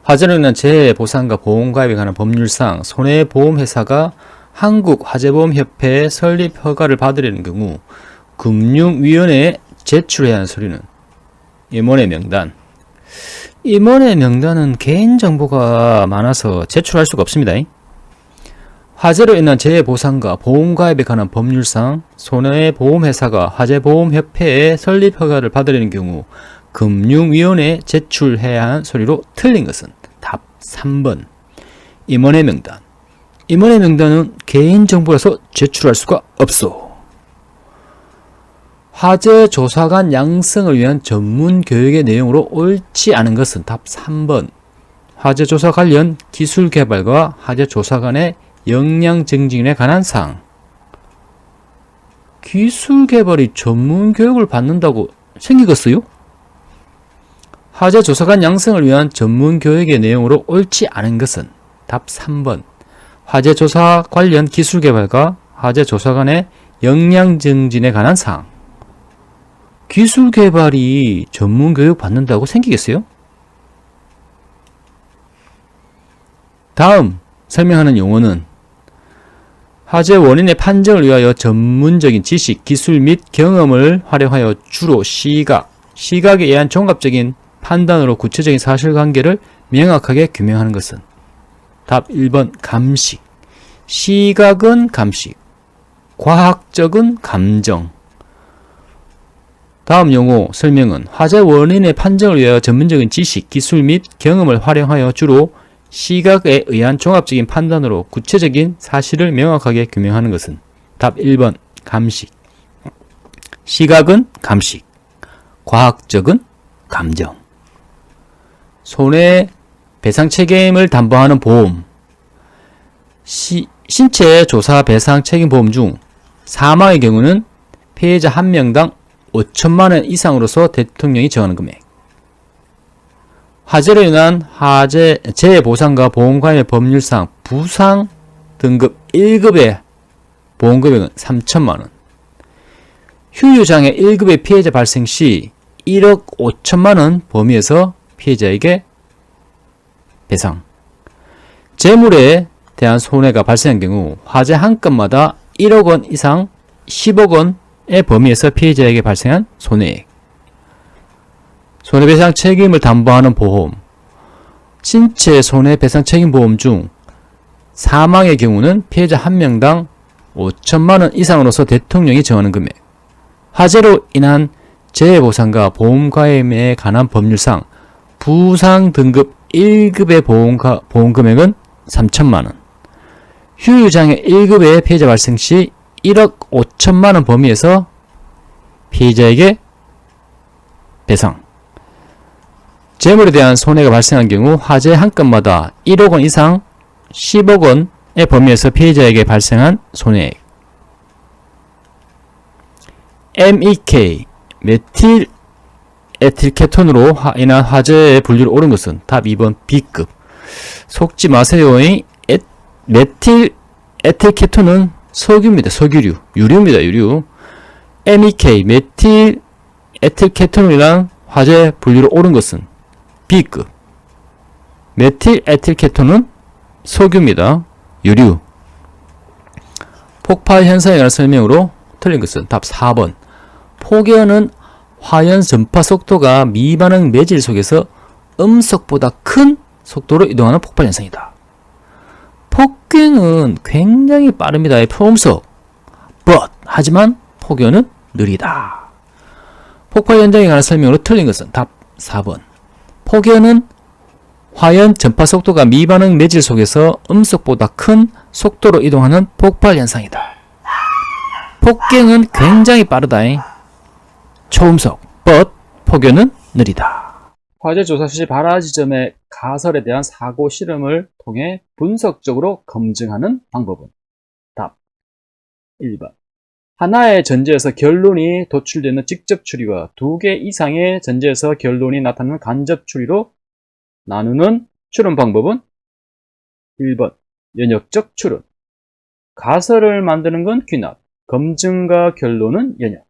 S2: 화재로 인한 재해 보상과 보험가입에 관한 법률상 손해보험회사가 한국화재보험협회의 설립 허가를 받으려는 경우 금융위원회에 제출해야 하는 서류는 임원의 명단. 임원의 명단은 개인정보가 많아서 제출할 수가 없습니다. 화재로 인한 재해 보상과 보험가입에 관한 법률상 손해보험회사가 화재보험협회의 설립 허가를 받으려는 경우 금융위원회에 제출해야 하는 서류로 틀린 것은
S3: 3번. 임원의 명단. 임원의 명단은 개인정보라서 제출할 수가 없어. 화재 조사관 양성을 위한 전문 교육의 내용으로 옳지 않은 것은 답 3번. 화재 조사 관련 기술 개발과 화재 조사관의 역량 증진에 관한 사항. 기술 개발이 전문 교육을 받는다고 생기겠어요? 화재 조사관 양성을 위한 전문 교육의 내용으로 옳지 않은 것은 답 3번. 화재 조사 관련 기술 개발과 화재 조사관의 역량 증진에 관한 사항. 기술 개발이 전문 교육 받는다고 생기겠어요? 다음 설명하는 용어는 화재 원인의 판정을 위하여 전문적인 지식, 기술 및 경험을 활용하여 주로 시각에 의한 종합적인 판단으로 구체적인 사실관계를 명확하게 규명하는 것은 답 1번 감식. 시각은 감식, 과학적은 감정. 다음 용어 설명은 화재 원인의 판정을 위하여 전문적인 지식, 기술 및 경험을 활용하여 주로 시각에 의한 종합적인 판단으로 구체적인 사실을 명확하게 규명하는 것은 답 1번 감식. 시각은 감식, 과학적은 감정. 손해배상 책임을 담보하는 보험. 신체 조사 배상 책임 보험 중 사망의 경우는 피해자 1명당 5천만원 이상으로서 대통령이 정하는 금액. 화재로 인한 재해보상과 보험관의 법률상 부상 등급 1급의 보험금액은 3천만원. 휴유장애 1급의 피해자 발생 시 1억 5천만원 범위에서 피해자에게 배상. 재물에 대한 손해가 발생한 경우 화재 한 건마다 1억 원 이상 10억 원의 범위에서 피해자에게 발생한 손해액. 손해배상 책임을 담보하는 보험. 신체 손해배상 책임 보험 중 사망의 경우는 피해자 1명당 5천만원 이상으로서 대통령이 정하는 금액. 화재로 인한 재해보상과 보험가입에 관한 법률상 부상 등급 1급의 보험금액은 3천만원. 휴유장애 1급의 피해자 발생 시 1억 5천만원 범위에서 피해자에게 배상. 재물에 대한 손해가 발생한 경우 화재 한 건마다 1억 원 이상 10억 원의 범위에서 피해자에게 발생한 손해액. MEK 메틸 에틸케톤으로 인한 화재의 분류를 옳은 것은 답 2번 B급. 속지 마세요. 메틸 에틸케톤은 석유입니다. 석유류. 유류입니다. 유류. MEK 메틸 에틸케톤으로 인한 화재 분류를 옳은 것은 B급. 메틸 에틸케톤은 석유입니다. 유류. 폭발 현상에 관한 설명으로 틀린 것은 답 4번. 폭연은 화연 전파 속도가 미반응 매질 속에서 음속보다 큰 속도로 이동하는 폭발 현상이다. 폭경은 굉장히 빠릅니다. 초음속. 하지만 폭연은 느리다. 폭발 현장에 관한 설명으로 틀린 것은 답 4번. 폭연은 화연 전파 속도가 미반응 매질 속에서 음속보다 큰 속도로 이동하는 폭발 현상이다. 폭경은 굉장히 빠르다. 초음속. 폭연은 느리다. 화재 조사 시 발화 지점의 가설에 대한 사고 실험을 통해 분석적으로 검증하는 방법은 답 1번. 하나의 전제에서 결론이 도출되는 직접 추리와 두 개 이상의 전제에서 결론이 나타나는 간접 추리로 나누는 추론 방법은 1번. 연역적 추론. 가설을 만드는 건 귀납, 검증과 결론은 연역.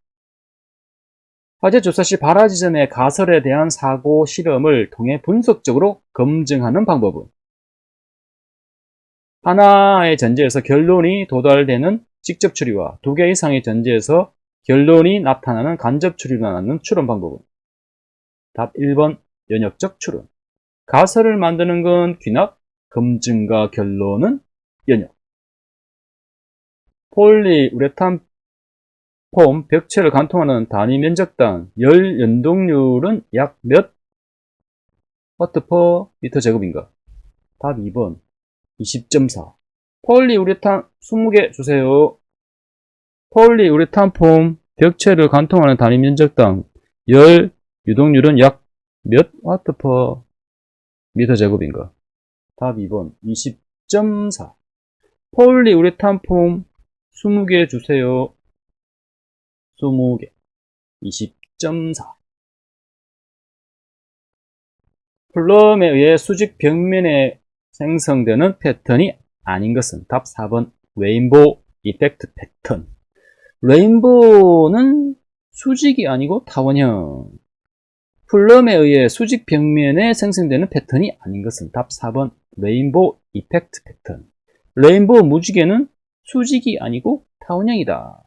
S3: 화재 조사 시 발화 지점의 가설에 대한 사고 실험을 통해 분석적으로 검증하는 방법은 하나의 전제에서 결론이 도달되는 직접 추리와 두 개 이상의 전제에서 결론이 나타나는 간접 추리로 나누는 추론 방법은 답 1번 연역적 추론. 가설을 만드는 건 귀납, 검증과 결론은 연역. 폴리우레탄 폼 벽체를 관통하는 단위 면적당 열 연동률은 약 몇 와트 퍼 미터 제곱인가? 답 2번 20.4. 폴리우레탄 20개 주세요. 폴리우레탄 폼 벽체를 관통하는 단위 면적당 열 유동률은 약 몇 와트 퍼 미터 제곱인가? 답 2번 20.4. 폴리우레탄 폼 20개 주세요. 20개 20.4. 플럼에 의해 수직 벽면에 생성되는 패턴이 아닌 것은 답 4번 레인보우 이펙트 패턴. 레인보우는 수직이 아니고 타원형. 플럼에 의해 수직 벽면에 생성되는 패턴이 아닌 것은 답 4번 레인보우 이펙트 패턴. 레인보우 무지개는 수직이 아니고 타원형이다.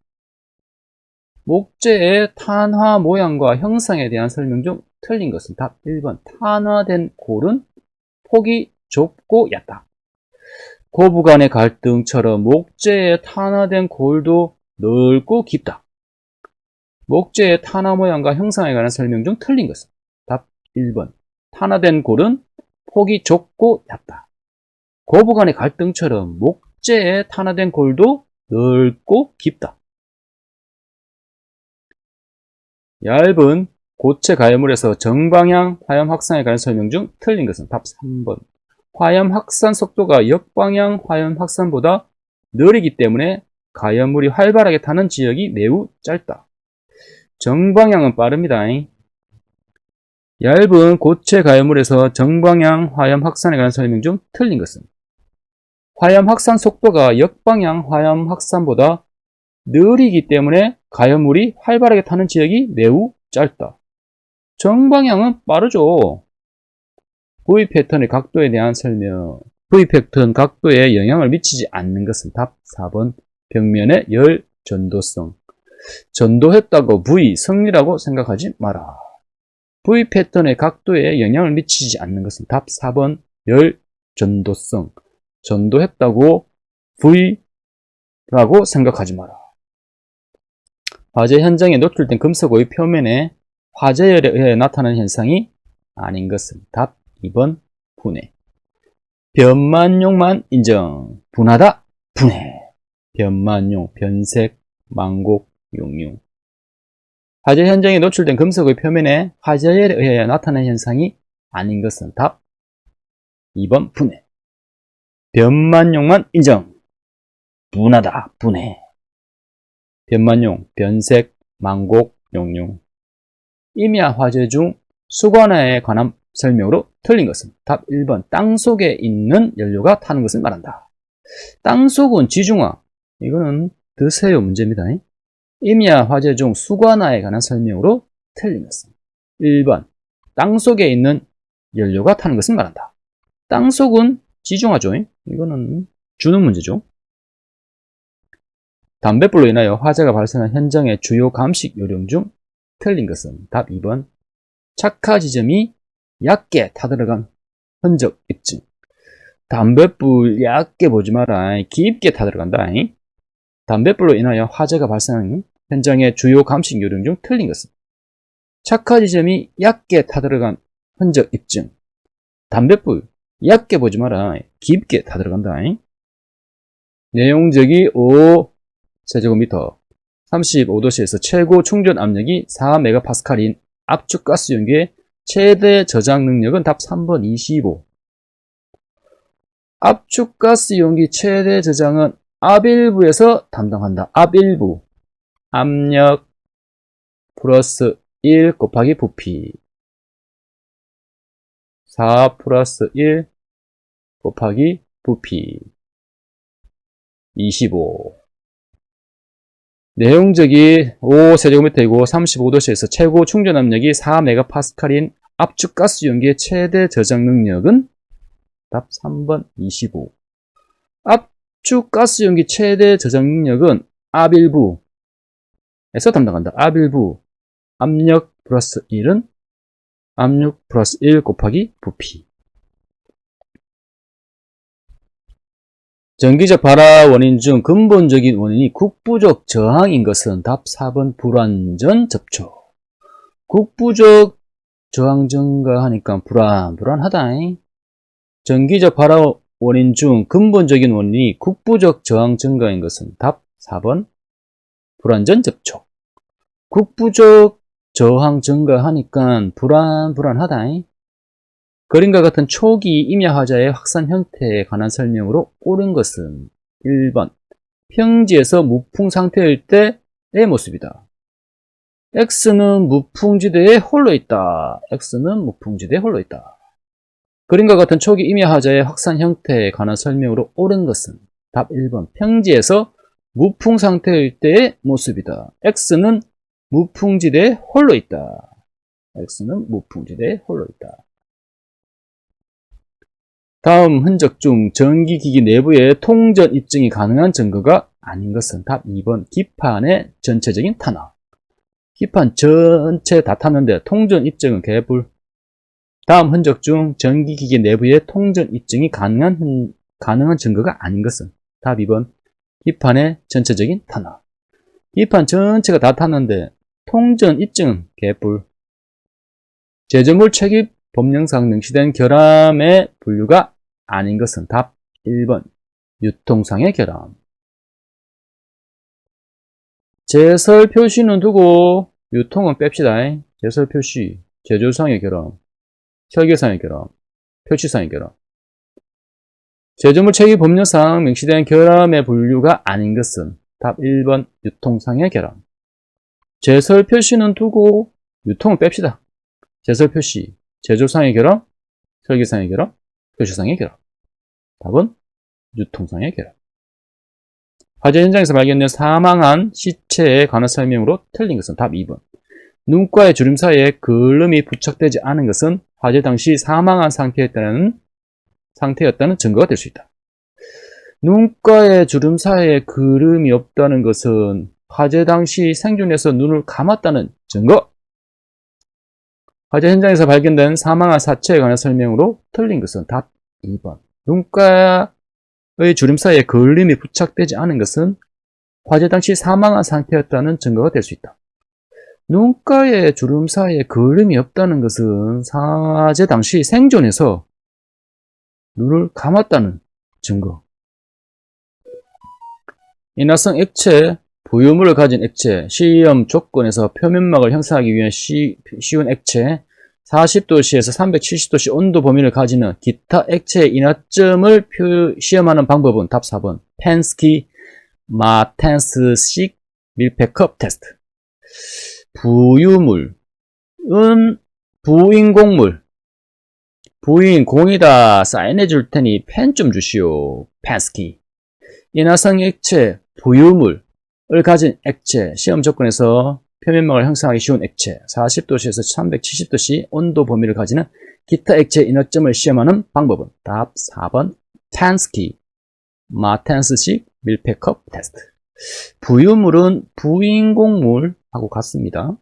S3: 목재의 탄화 모양과 형상에 대한 설명 중 틀린 것은 답 1번 탄화된 골은 폭이 좁고 얕다. 고부 간의 갈등처럼 목재의 탄화된 골도 넓고 깊다. 목재의 탄화 모양과 형상에 관한 설명 중 틀린 것은 답 1번 탄화된 골은 폭이 좁고 얕다. 고부 간의 갈등처럼 목재의 탄화된 골도 넓고 깊다. 얇은 고체 가열물에서 정방향 화염 확산에 관한 설명 중 틀린 것은 답 3번 화염 확산 속도가 역방향 화염 확산보다 느리기 때문에 가열물이 활발하게 타는 지역이 매우 짧다. 정방향은 빠릅니다. 얇은 고체 가열물에서 정방향 화염 확산에 관한 설명 중 틀린 것은 화염 확산 속도가 역방향 화염 확산보다 느리기 때문에 가열물이 활발하게 타는 지역이 매우 짧다. 정방향은 빠르죠. V 패턴의 각도에 대한 설명. V 패턴 각도에 영향을 미치지 않는 것은 답 4번 벽면의 열 전도성. 전도했다고 V 성리라고 생각하지 마라. V 패턴의 각도에 영향을 미치지 않는 것은 답 4번 열 전도성. 전도했다고 V라고 생각하지 마라. 화재 현장에 노출된 금속의 표면에 화재열에 의해 나타나는 현상이 아닌 것은 답 2번 분해. 변만용만 인정. 분하다. 분해. 변만용, 변색, 망곡, 용융. 화재 현장에 노출된 금속의 표면에 화재열에 의해 나타나는 현상이 아닌 것은 답 2번 분해. 변만용만 인정. 분하다. 분해. 변만용, 변색, 망곡, 용융. 임야 화재 중 수관화에 관한 설명으로 틀린 것은 답 1번 땅 속에 있는 연료가 타는 것을 말한다. 땅 속은 지중화. 이거는 드세요 문제입니다. 임야 화재 중 수관화에 관한 설명으로 틀린 것은 1번 땅 속에 있는 연료가 타는 것을 말한다. 땅 속은 지중화죠. 이거는 주는 문제죠. 담뱃불로 인하여 화재가 발생한 현장의 주요 감식 요령 중 틀린 것은 답 2번 착화 지점이 얕게 타들어간 흔적 입증. 담뱃불 얕게 보지 마라. 깊게 타들어간다. 담뱃불로 인하여 화재가 발생한 현장의 주요 감식 요령 중 틀린 것은 착화 지점이 얕게 타들어간 흔적 입증. 담뱃불 얕게 보지 마라. 깊게 타들어간다. 내용적이 5세제곱미터 35도씨에서 최고 충전 압력이 4메가파스칼인 압축가스 용기의 최대 저장 능력은 답 3번 25. 압축가스 용기 최대 저장은 압일부에서 담당한다. 압일부. 압력 플러스 1 곱하기 부피. 4 플러스 1 곱하기 부피. 25. 내용적이 5세제곱미터이고 35도씨에서 최고 충전 압력이 4메가파스칼인 압축가스 용기의 최대 저장 능력은 답 3번 25. 압축가스 용기 최대 저장 능력은 압일부에서 담당한다. 압일부. 압력 플러스 1은 압력 플러스 1 곱하기 부피. 전기적 발화 원인 중 근본적인 원인이 국부적 저항인 것은 답 4번 불완전 접촉. 국부적 저항 증가하니까 불안하다. 정기적 발화 원인 중 근본적인 원인이 국부적 저항 증가인 것은 답 4번 불완전 접촉. 국부적 저항 증가하니까 불안하다. 그림과 같은 초기 임야 화자의 확산 형태에 관한 설명으로 옳은 것은 1번 평지에서 무풍 상태일 때의 모습이다. X는 무풍지대에 홀로 있다. X는 무풍지대에 홀로 있다. 그림과 같은 초기 임야 화자의 확산 형태에 관한 설명으로 옳은 것은 답 1번 평지에서 무풍 상태일 때의 모습이다. X는 무풍지대에 홀로 있다. X는 무풍지대에 홀로 있다. 다음 흔적 중 전기기기 내부에 통전 입증이 가능한 증거가 아닌 것은 답 2번 기판의 전체적인 탄화. 기판 전체 다 탔는데 통전 입증은 개불. 다음 흔적 중 전기기기 내부에 통전 입증이 가능한 증거가 아닌 것은 답 2번 기판의 전체적인 탄화. 기판 전체가 다 탔는데 통전 입증은 개뿔. 제조물 체계 법령상 명시된 결함의 분류가 아닌 것은 답 1번 유통상의 결함. 제설 표시는 두고 유통은 뺍시다. 제설 표시, 제조상의 결함, 설계상의 결함, 표시상의 결함. 제조물 체계 법령상 명시된 결함의 분류가 아닌 것은 답 1번 유통상의 결함. 제설 표시는 두고 유통을 뺍시다. 제설 표시, 제조상의 결함, 설계상의 결함, 표시상의 결함. 답은 유통상의 결함. 화재 현장에서 발견된 사망한 시체에 관한 설명으로 틀린 것은 답 2번. 눈가의 주름 사이에 그름이 부착되지 않은 것은 화재 당시 사망한 상태였다는 증거가 될 수 있다. 눈가의 주름 사이에 그름이 없다는 것은 화재 당시 생존해서 눈을 감았다는 증거. 화재 현장에서 발견된 사망한 사체에 관한 설명으로 틀린 것은 답 2번. 눈가의 주름 사이에 그림이 부착되지 않은 것은 화재 당시 사망한 상태였다는 증거가 될 수 있다. 눈가의 주름 사이에 그림이 없다는 것은 화재 당시 생존해서 눈을 감았다는 증거. 인화성 액체, 부유물을 가진 액체, 시험 조건에서 표면막을 형성하기 위한 쉬운 액체, 40도씨에서 370도씨 온도 범위를 가지는 기타 액체의 인화점을 시험하는 방법은 답 4번 펜스키 마텐스식 밀폐컵 테스트. 부유물은 부인공물, 부인 공이다 사인해 줄 테니 펜 좀 주시오. 펜스키. 인화성 액체, 부유물을 가진 액체, 시험 조건에서 표면막을 형성하기 쉬운 액체, 40도씨에서 370도씨 온도 범위를 가지는 기타 액체 인화점을 시험하는 방법은 답 4번 펜스키 마텐스식 밀폐컵 테스트. 부유물은 부인공물하고 같습니다.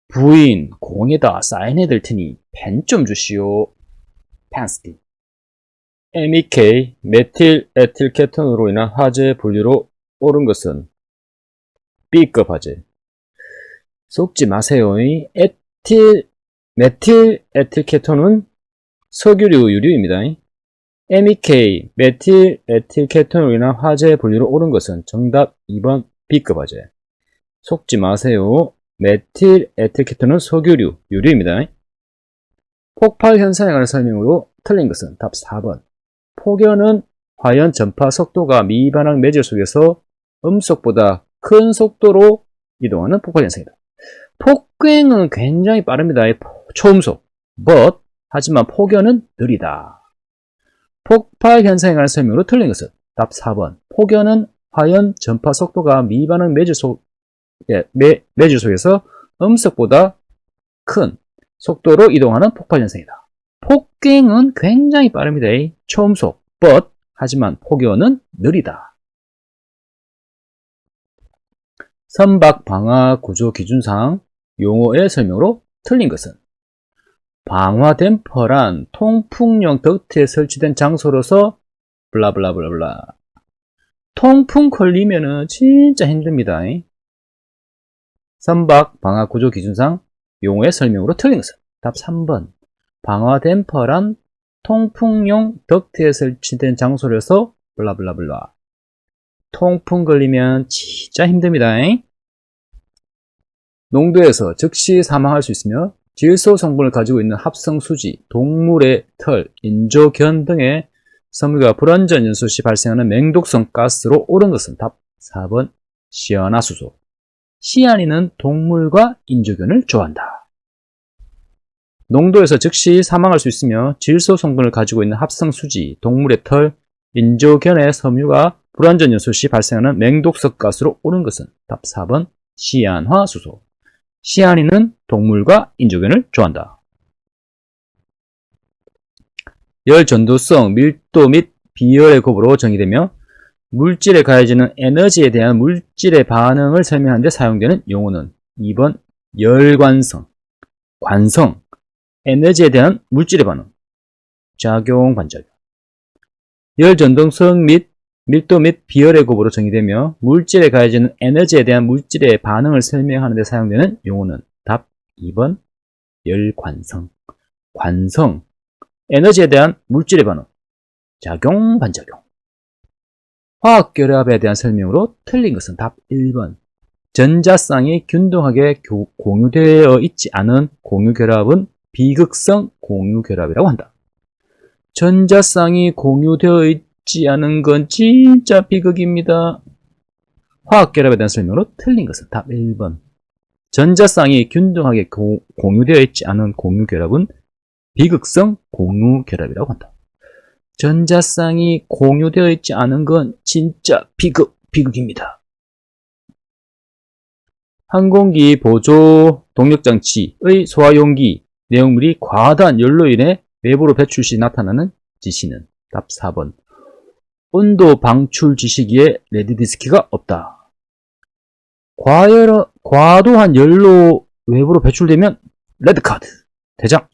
S3: 부인 공에다 사인해 줄 테니 펜 좀 주시오. 펜스키. MEK 메틸 에틸케톤으로 인한 화재 분류로 옳은 것은 B급 화재. 속지 마세요. 메틸 에틸케톤은 석유류 유류입니다. MEK 메틸 에틸케톤으로 인한 화재 분류로 옳은 것은 정답 2번 B급 화재. 속지 마세요. 메틸 에틸케톤은 석유류 유류입니다. 폭발 현상에 관한 설명으로 틀린 것은 답 4번. 폭연은 화연 전파 속도가 미반항 매질 속에서 음속보다 큰 속도로 이동하는 폭발 현상이다. 폭행은 굉장히 빠릅니다. 초음속. 하지만 폭연은 느리다. 폭발 현상에 관한 설명으로 틀린 것은 답 4번. 폭연은 화연 전파 속도가 미반항 매질 속에서 음속보다 큰 속도로 이동하는 폭발 현상이다. 폭행은 굉장히 빠릅니다. 초음속. 하지만 폭연은 느리다. 선박 방화 구조 기준상 용어의 설명으로 틀린 것은 방화 댐퍼란 통풍용 덕트에 설치된 장소로서 블라블라블라블라. 통풍 걸리면은 진짜 힘듭니다. 선박 방화 구조 기준상 용어의 설명으로 틀린 것은 답 3번 방화 댐퍼란 통풍용 덕트에 설치된 장소라서 블라블라블라. 통풍 걸리면 진짜 힘듭니다. 농도에서 즉시 사망할 수 있으며 질소 성분을 가지고 있는 합성수지, 동물의 털, 인조견 등의 섬유가 불완전 연소 시 발생하는 맹독성 가스로 옳은 것은 답 4번 시아나수소. 시아닌은 동물과 인조견을 좋아한다. 농도에서 즉시 사망할 수 있으며 질소 성분을 가지고 있는 합성수지, 동물의 털, 인조견의 섬유가 불완전 연소 시 발생하는 맹독성 가스로 옳은 것은 답 4번 시안화수소. 시아닌은 동물과 인조견을 좋아한다. 열 전도성, 밀도 및 비열의 곱으로 정의되며 물질에 가해지는 에너지에 대한 물질의 반응을 설명하는 데 사용되는 용어는 2번 열관성, 관성, 에너지에 대한 물질의 반응, 작용, 반작용. 열 전도성 및 밀도 및 비열의 곱으로 정의되며 물질에 가해지는 에너지에 대한 물질의 반응을 설명하는 데 사용되는 용어는 답 2번 열관성, 관성, 에너지에 대한 물질의 반응, 작용, 반작용. 화학결합에 대한 설명으로 틀린 것은 답 1번 전자쌍이 균등하게 공유되어 있지 않은 공유결합은 비극성 공유결합이라고 한다. 전자쌍이 공유되어 있지 않은 건 진짜 비극입니다. 화학결합에 대한 설명으로 틀린 것은 답 1번 전자쌍이 균등하게 공유되어 있지 않은 공유결합은 비극성 공유결합이라고 한다. 전자쌍이 공유되어 있지 않은 건 진짜 비극입니다. 항공기 보조 동력장치의 소화용기 내용물이 과다한 열로 인해 외부로 배출 시 나타나는 지시는 답 4번 온도 방출 지시기에 레드디스크가 없다. 과도한 열로 외부로 배출되면 레드카드 대장.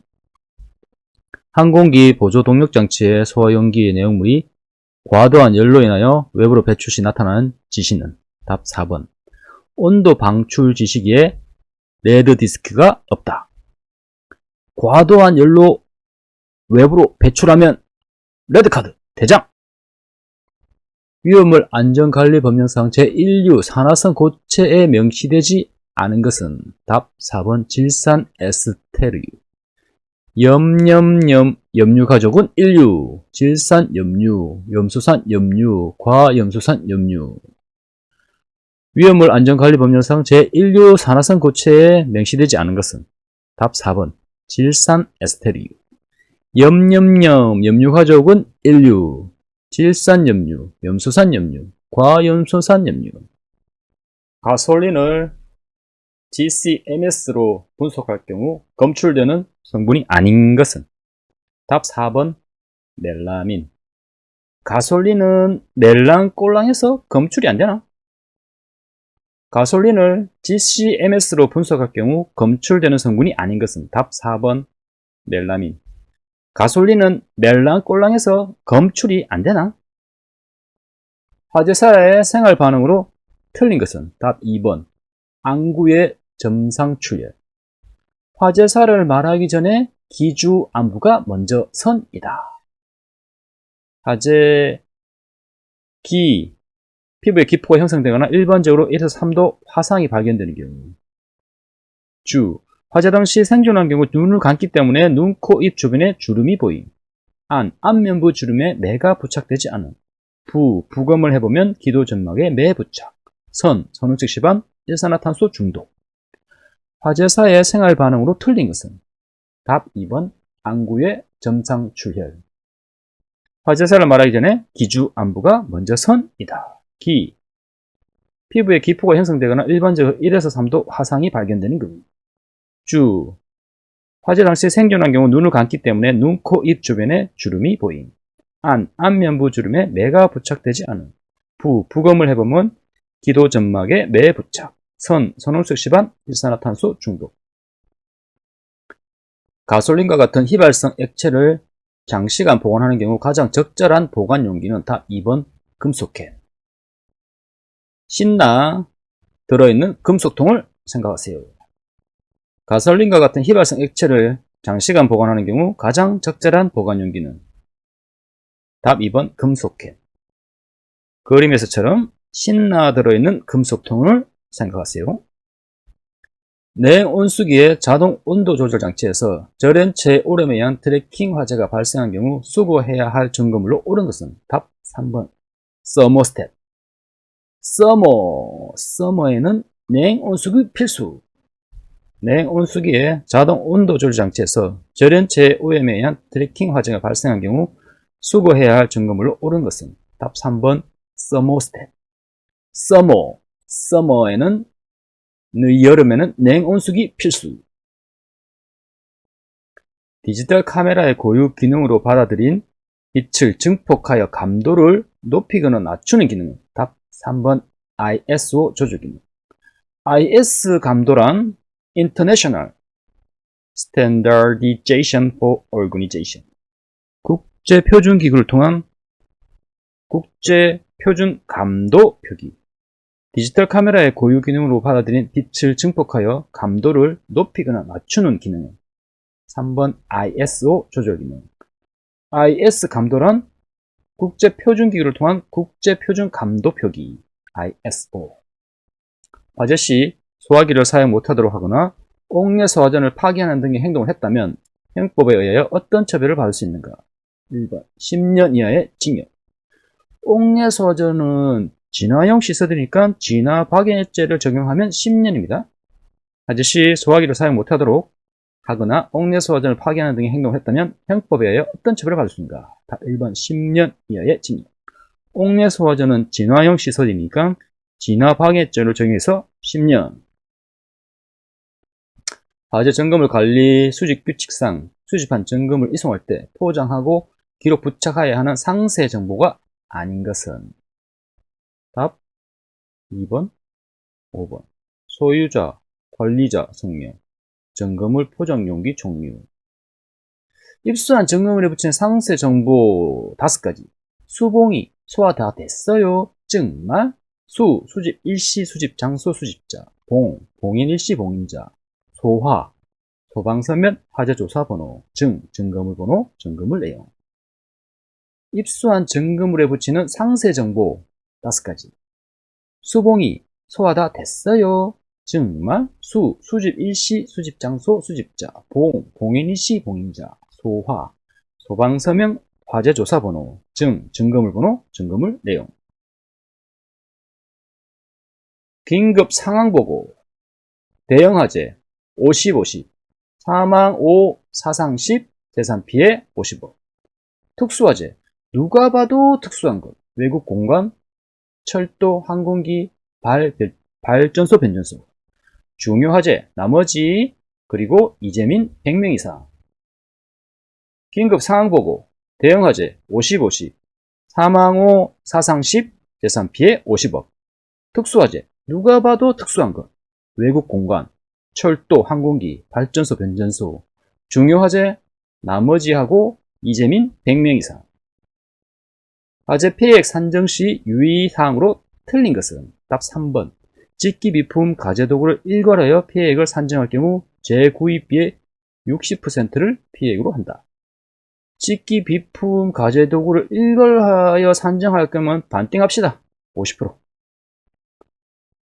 S3: 항공기 보조 동력장치의 소화용기 내용물이 과도한 열로 인하여 외부로 배출 시 나타나는 지시는 답 4번 온도 방출 지시기에 레드디스크가 없다. 과도한 열로 외부로 배출하면 레드카드 대장. 위험물 안전관리 법령상 제1류 산화성 고체에 명시되지 않은 것은 답 4번 질산 에스테르. 염류 가족은 1류, 질산 염류, 염소산 염류, 과염소산 염류. 위험물 안전관리 법령상 제1류 산화성 고체에 명시되지 않은 것은 답 4번 질산 에스테르. 염류 가족은 1류, 질산 염류, 염소산 염류, 과염소산 염류. 가솔린을 GCMS로 분석할 경우 검출되는 성분이 아닌 것은 답 4번 멜라민. 가솔린은 멜랑꼴랑해서 검출이 안 되나? 가솔린을 GCMS로 분석할 경우 검출되는 성분이 아닌 것은 답 4번 멜라민. 가솔린은 멜랑꼴랑해서 검출이 안 되나? 화재사의 생활 반응으로 틀린 것은 답 2번 안구의 점상 출혈. 화재사를 말하기 전에 기주 안부가 먼저 선이다. 화재 피부에 기포가 형성되거나 일반적으로 1에서 3도 화상이 발견되는 경우. 주 화재 당시 생존한 경우 눈을 감기 때문에 눈, 코, 입 주변에 주름이 보임. 안면부 주름에 매가 부착되지 않음. 부검을 해보면 기도 점막에 매 부착. 선후측 시반, 일산화탄소 중독. 화재사의 생활 반응으로 틀린 것은 답 2번 안구의 점상 출혈. 화재사를 말하기 전에 기주 안부가 먼저 선이다. 피부에 기포가 형성되거나 일반적으로 1에서 3도 화상이 발견되는 경우. 주 화재 당시 생존한 경우 눈을 감기 때문에 눈, 코, 입 주변에 주름이 보임. 안면부 주름에 매가 부착되지 않음. 부검을 해보면 기도 점막에 매 부착. 선홍색 시반, 일산화탄소 중독. 가솔린과 같은 휘발성 액체를 장시간 보관하는 경우 가장 적절한 보관 용기는 답 2번 금속캔. 신나 들어있는 금속통을 생각하세요. 가솔린과 같은 휘발성 액체를 장시간 보관하는 경우 가장 적절한 보관 용기는 답 2번 금속캔. 그림에서처럼 신나 들어있는 금속통을 생각하세요. 냉온수기의 자동 온도 조절 장치에서 절연체 오름에 의한 트래킹 화재가 발생한 경우 수거해야 할 점검물로 옳은 것은 답 3번 서머스탯. 서머에는 냉온수기 필수. 냉온수기의 자동 온도 조절 장치에서 절연체 오염에 의한 트래킹 화재가 발생한 경우 수거해야 할 점검물로 옳은 것은 답 3번 서머스탯. 서머에는 여름에는 냉온수기 필수. 디지털 카메라의 고유 기능으로 받아들인 빛을 증폭하여 감도를 높이거나 낮추는 기능은 답 3번 ISO 조절 기능. IS 감도란 International Standardization for Organization. 국제 표준 기구를 통한 국제 표준 감도 표기. 디지털 카메라의 고유 기능으로 받아들인 빛을 증폭하여 감도를 높이거나 낮추는 기능은 3번 ISO 조절 기능. IS 감도란 국제 표준 기구를 통한 국제 표준 감도 표기. ISO. 화재 시 소화기를 사용 못하도록 하거나 옥내 소화전을 파괴하는 등의 행동을 했다면 형법에 의하여 어떤 처벌을 받을 수 있는가? 1번 10년 이하의 징역. 옥내 소화전은 진화용 시설이니까 진화방해죄를 적용하면 10년입니다. 화재 시 소화기를 사용 못하도록 하거나 옥내 소화전을 파괴하는 등의 행동을 했다면 형법에 의하여 어떤 처벌을 받을 수 있는가? 답 1번 10년 이하의 징역. 옥내 소화전은 진화용 시설이니까 진화방해죄를 적용해서 10년. 화재 점검물 관리 수집 규칙상 수집한 점검을 이송할 때 포장하고 기록 부착하여야 하는 상세 정보가 아닌 것은 답 2번, 5번. 소유자, 관리자 성명, 점검물 포장 용기 종류. 입수한 점검물에 붙인 상세 정보 5가지. 수봉이 소화 다 됐어요. 정말? 수집 일시 수집 장소 수집자. 봉인 일시 봉인자. 소화, 소방서면 화재조사 번호. 점검물 번호, 점검물 내용. 입수한 점검물에 붙이는 상세 정보 5가지. 수봉이 소화 다 됐어요. 정말? 수집 일시 수집 장소 수집자. 봉인 일시 봉인자. 소화, 소방서명 화재조사 번호. 점검물 번호, 점검물 내용. 긴급 상황 보고. 대형 화재 50-50. 사망 5, 사상 10, 재산 피해 50억. 특수화재. 누가 봐도 특수한 것. 외국 공간, 철도, 항공기, 발전소, 변전소. 중요 화재, 나머지, 그리고 이재민 100명 이상. 긴급 상황 보고. 대형 화재 50-50. 사망 5, 사상 10, 재산 피해 50억. 특수화재. 누가 봐도 특수한 것. 외국 공간, 철도, 항공기, 발전소, 변전소. 중요 화재, 나머지하고 이재민 100명 이상. 화재 피해액 산정 시 유의사항으로 틀린 것은 답 3번. 직기 비품 가제도구를 일괄하여 피해액을 산정할 경우 재구입비의 60%를 피해액으로 한다. 직기 비품 가제도구를 일괄하여 산정할 거면 반띵합시다. 50%.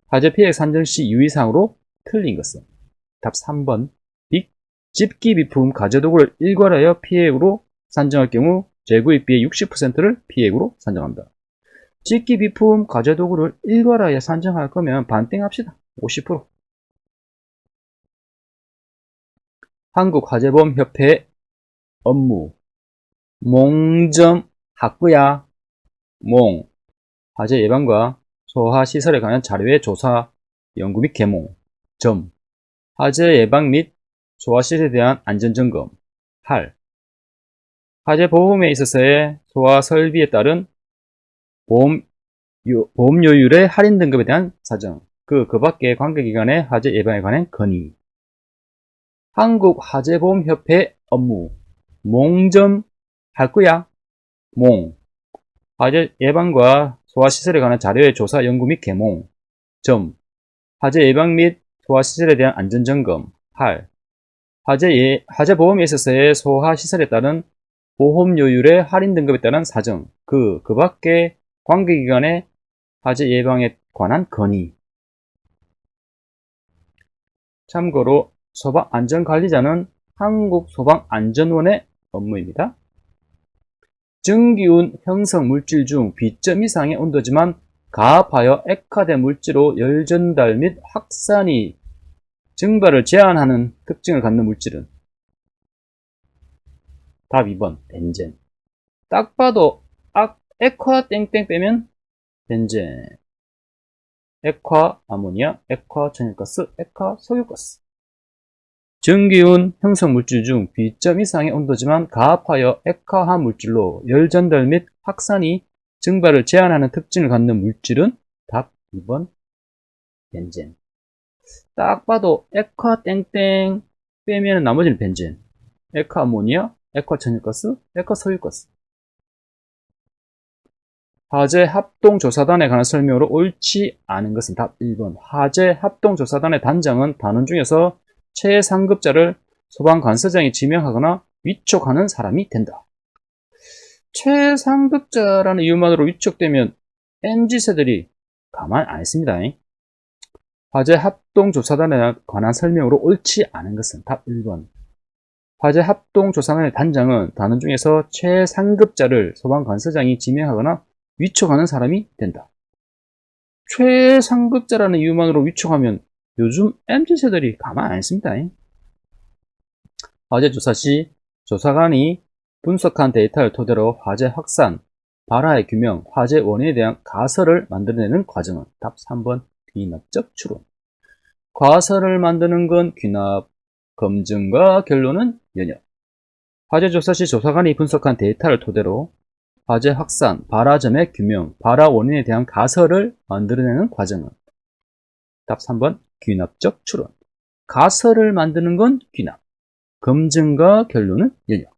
S3: 화재 피해액 산정 시 유의사항으로 틀린 것은 답 3번. 집기 비품 가제도구를 일괄하여 피해액으로 산정할 경우 재구입비의 60%를 피해액으로 산정한다. 직기 비품 가제도구를 일괄하여 산정할 거면 반띵합시다. 50%. 한국화재보험협회 업무. 몽점 학구야. 화재 예방과 소화 시설에 관한 자료의 조사, 연구 및 개몽. 화재 예방 및 소화 시설에 대한 안전점검. 화재 보험에 있어서의 소화 설비에 따른 보험료율의 할인 등급에 대한 사정. 그 밖의 관계기관의 화재 예방에 관한 건의. 한국화재보험협회 업무. 몽점 할 거야. 화재 예방과 소화 시설에 관한 자료의 조사, 연구 및 개몽. 화재 예방 및 소화 시설에 대한 안전점검. 화재 보험에 있어서의 소하 시설에 따른 보험료율의 할인 등급에 따른 사정, 그 밖에 관계기관의 화재 예방에 관한 건의. 참고로 소방안전관리자는 한국소방안전원의 업무입니다. 증기운 형성 물질 중 B점 이상의 온도지만 가압하여 액화된 물질로 열 전달 및 확산이 증발을 제한하는 특징을 갖는 물질은 답 2번 벤젠. 딱 봐도 액화 땡땡 빼면 벤젠, 액화 아모니아, 액화 천연가스, 액화 석유가스. 증기운 형성 물질 중 B점 이상의 온도지만 가압하여 액화한 물질로 열 전달 및 확산이 증발을 제한하는 특징을 갖는 물질은 답 2번 벤젠. 딱 봐도 액화 땡땡 빼면 나머지는 벤젠, 액화 아모니아, 액화 천연가스, 액화 석유가스. 화재 합동조사단에 관한 설명으로 옳지 않은 것은 답 1번. 화재 합동조사단의 단장은 단원 중에서 최상급자를 소방관서장이 지명하거나 위촉하는 사람이 된다. 최상급자라는 이유만으로 위촉되면 MZ세들이 가만 안 있습니다. 화재 합동조사단에 관한 설명으로 옳지 않은 것은 답 1번. 화재 합동조사단의 단장은 단원 중에서 최상급자를 소방관서장이 지명하거나 위촉하는 사람이 된다. 최상급자라는 이유만으로 위촉하면 요즘 MZ세들이 가만 안 있습니다. 화재 조사 시 조사관이 분석한 데이터를 토대로 화재 확산, 발화의 규명, 화재 원인에 대한 가설을 만들어내는 과정은 답 3번 귀납적 추론. 가설을 만드는 건 귀납, 검증과 결론은 연역. 화재 조사 시 조사관이 분석한 데이터를 토대로 화재 확산, 발화점의 규명, 발화 원인에 대한 가설을 만들어내는 과정은 답 3번 귀납적 추론. 가설을 만드는 건 귀납, 검증과 결론은 연역.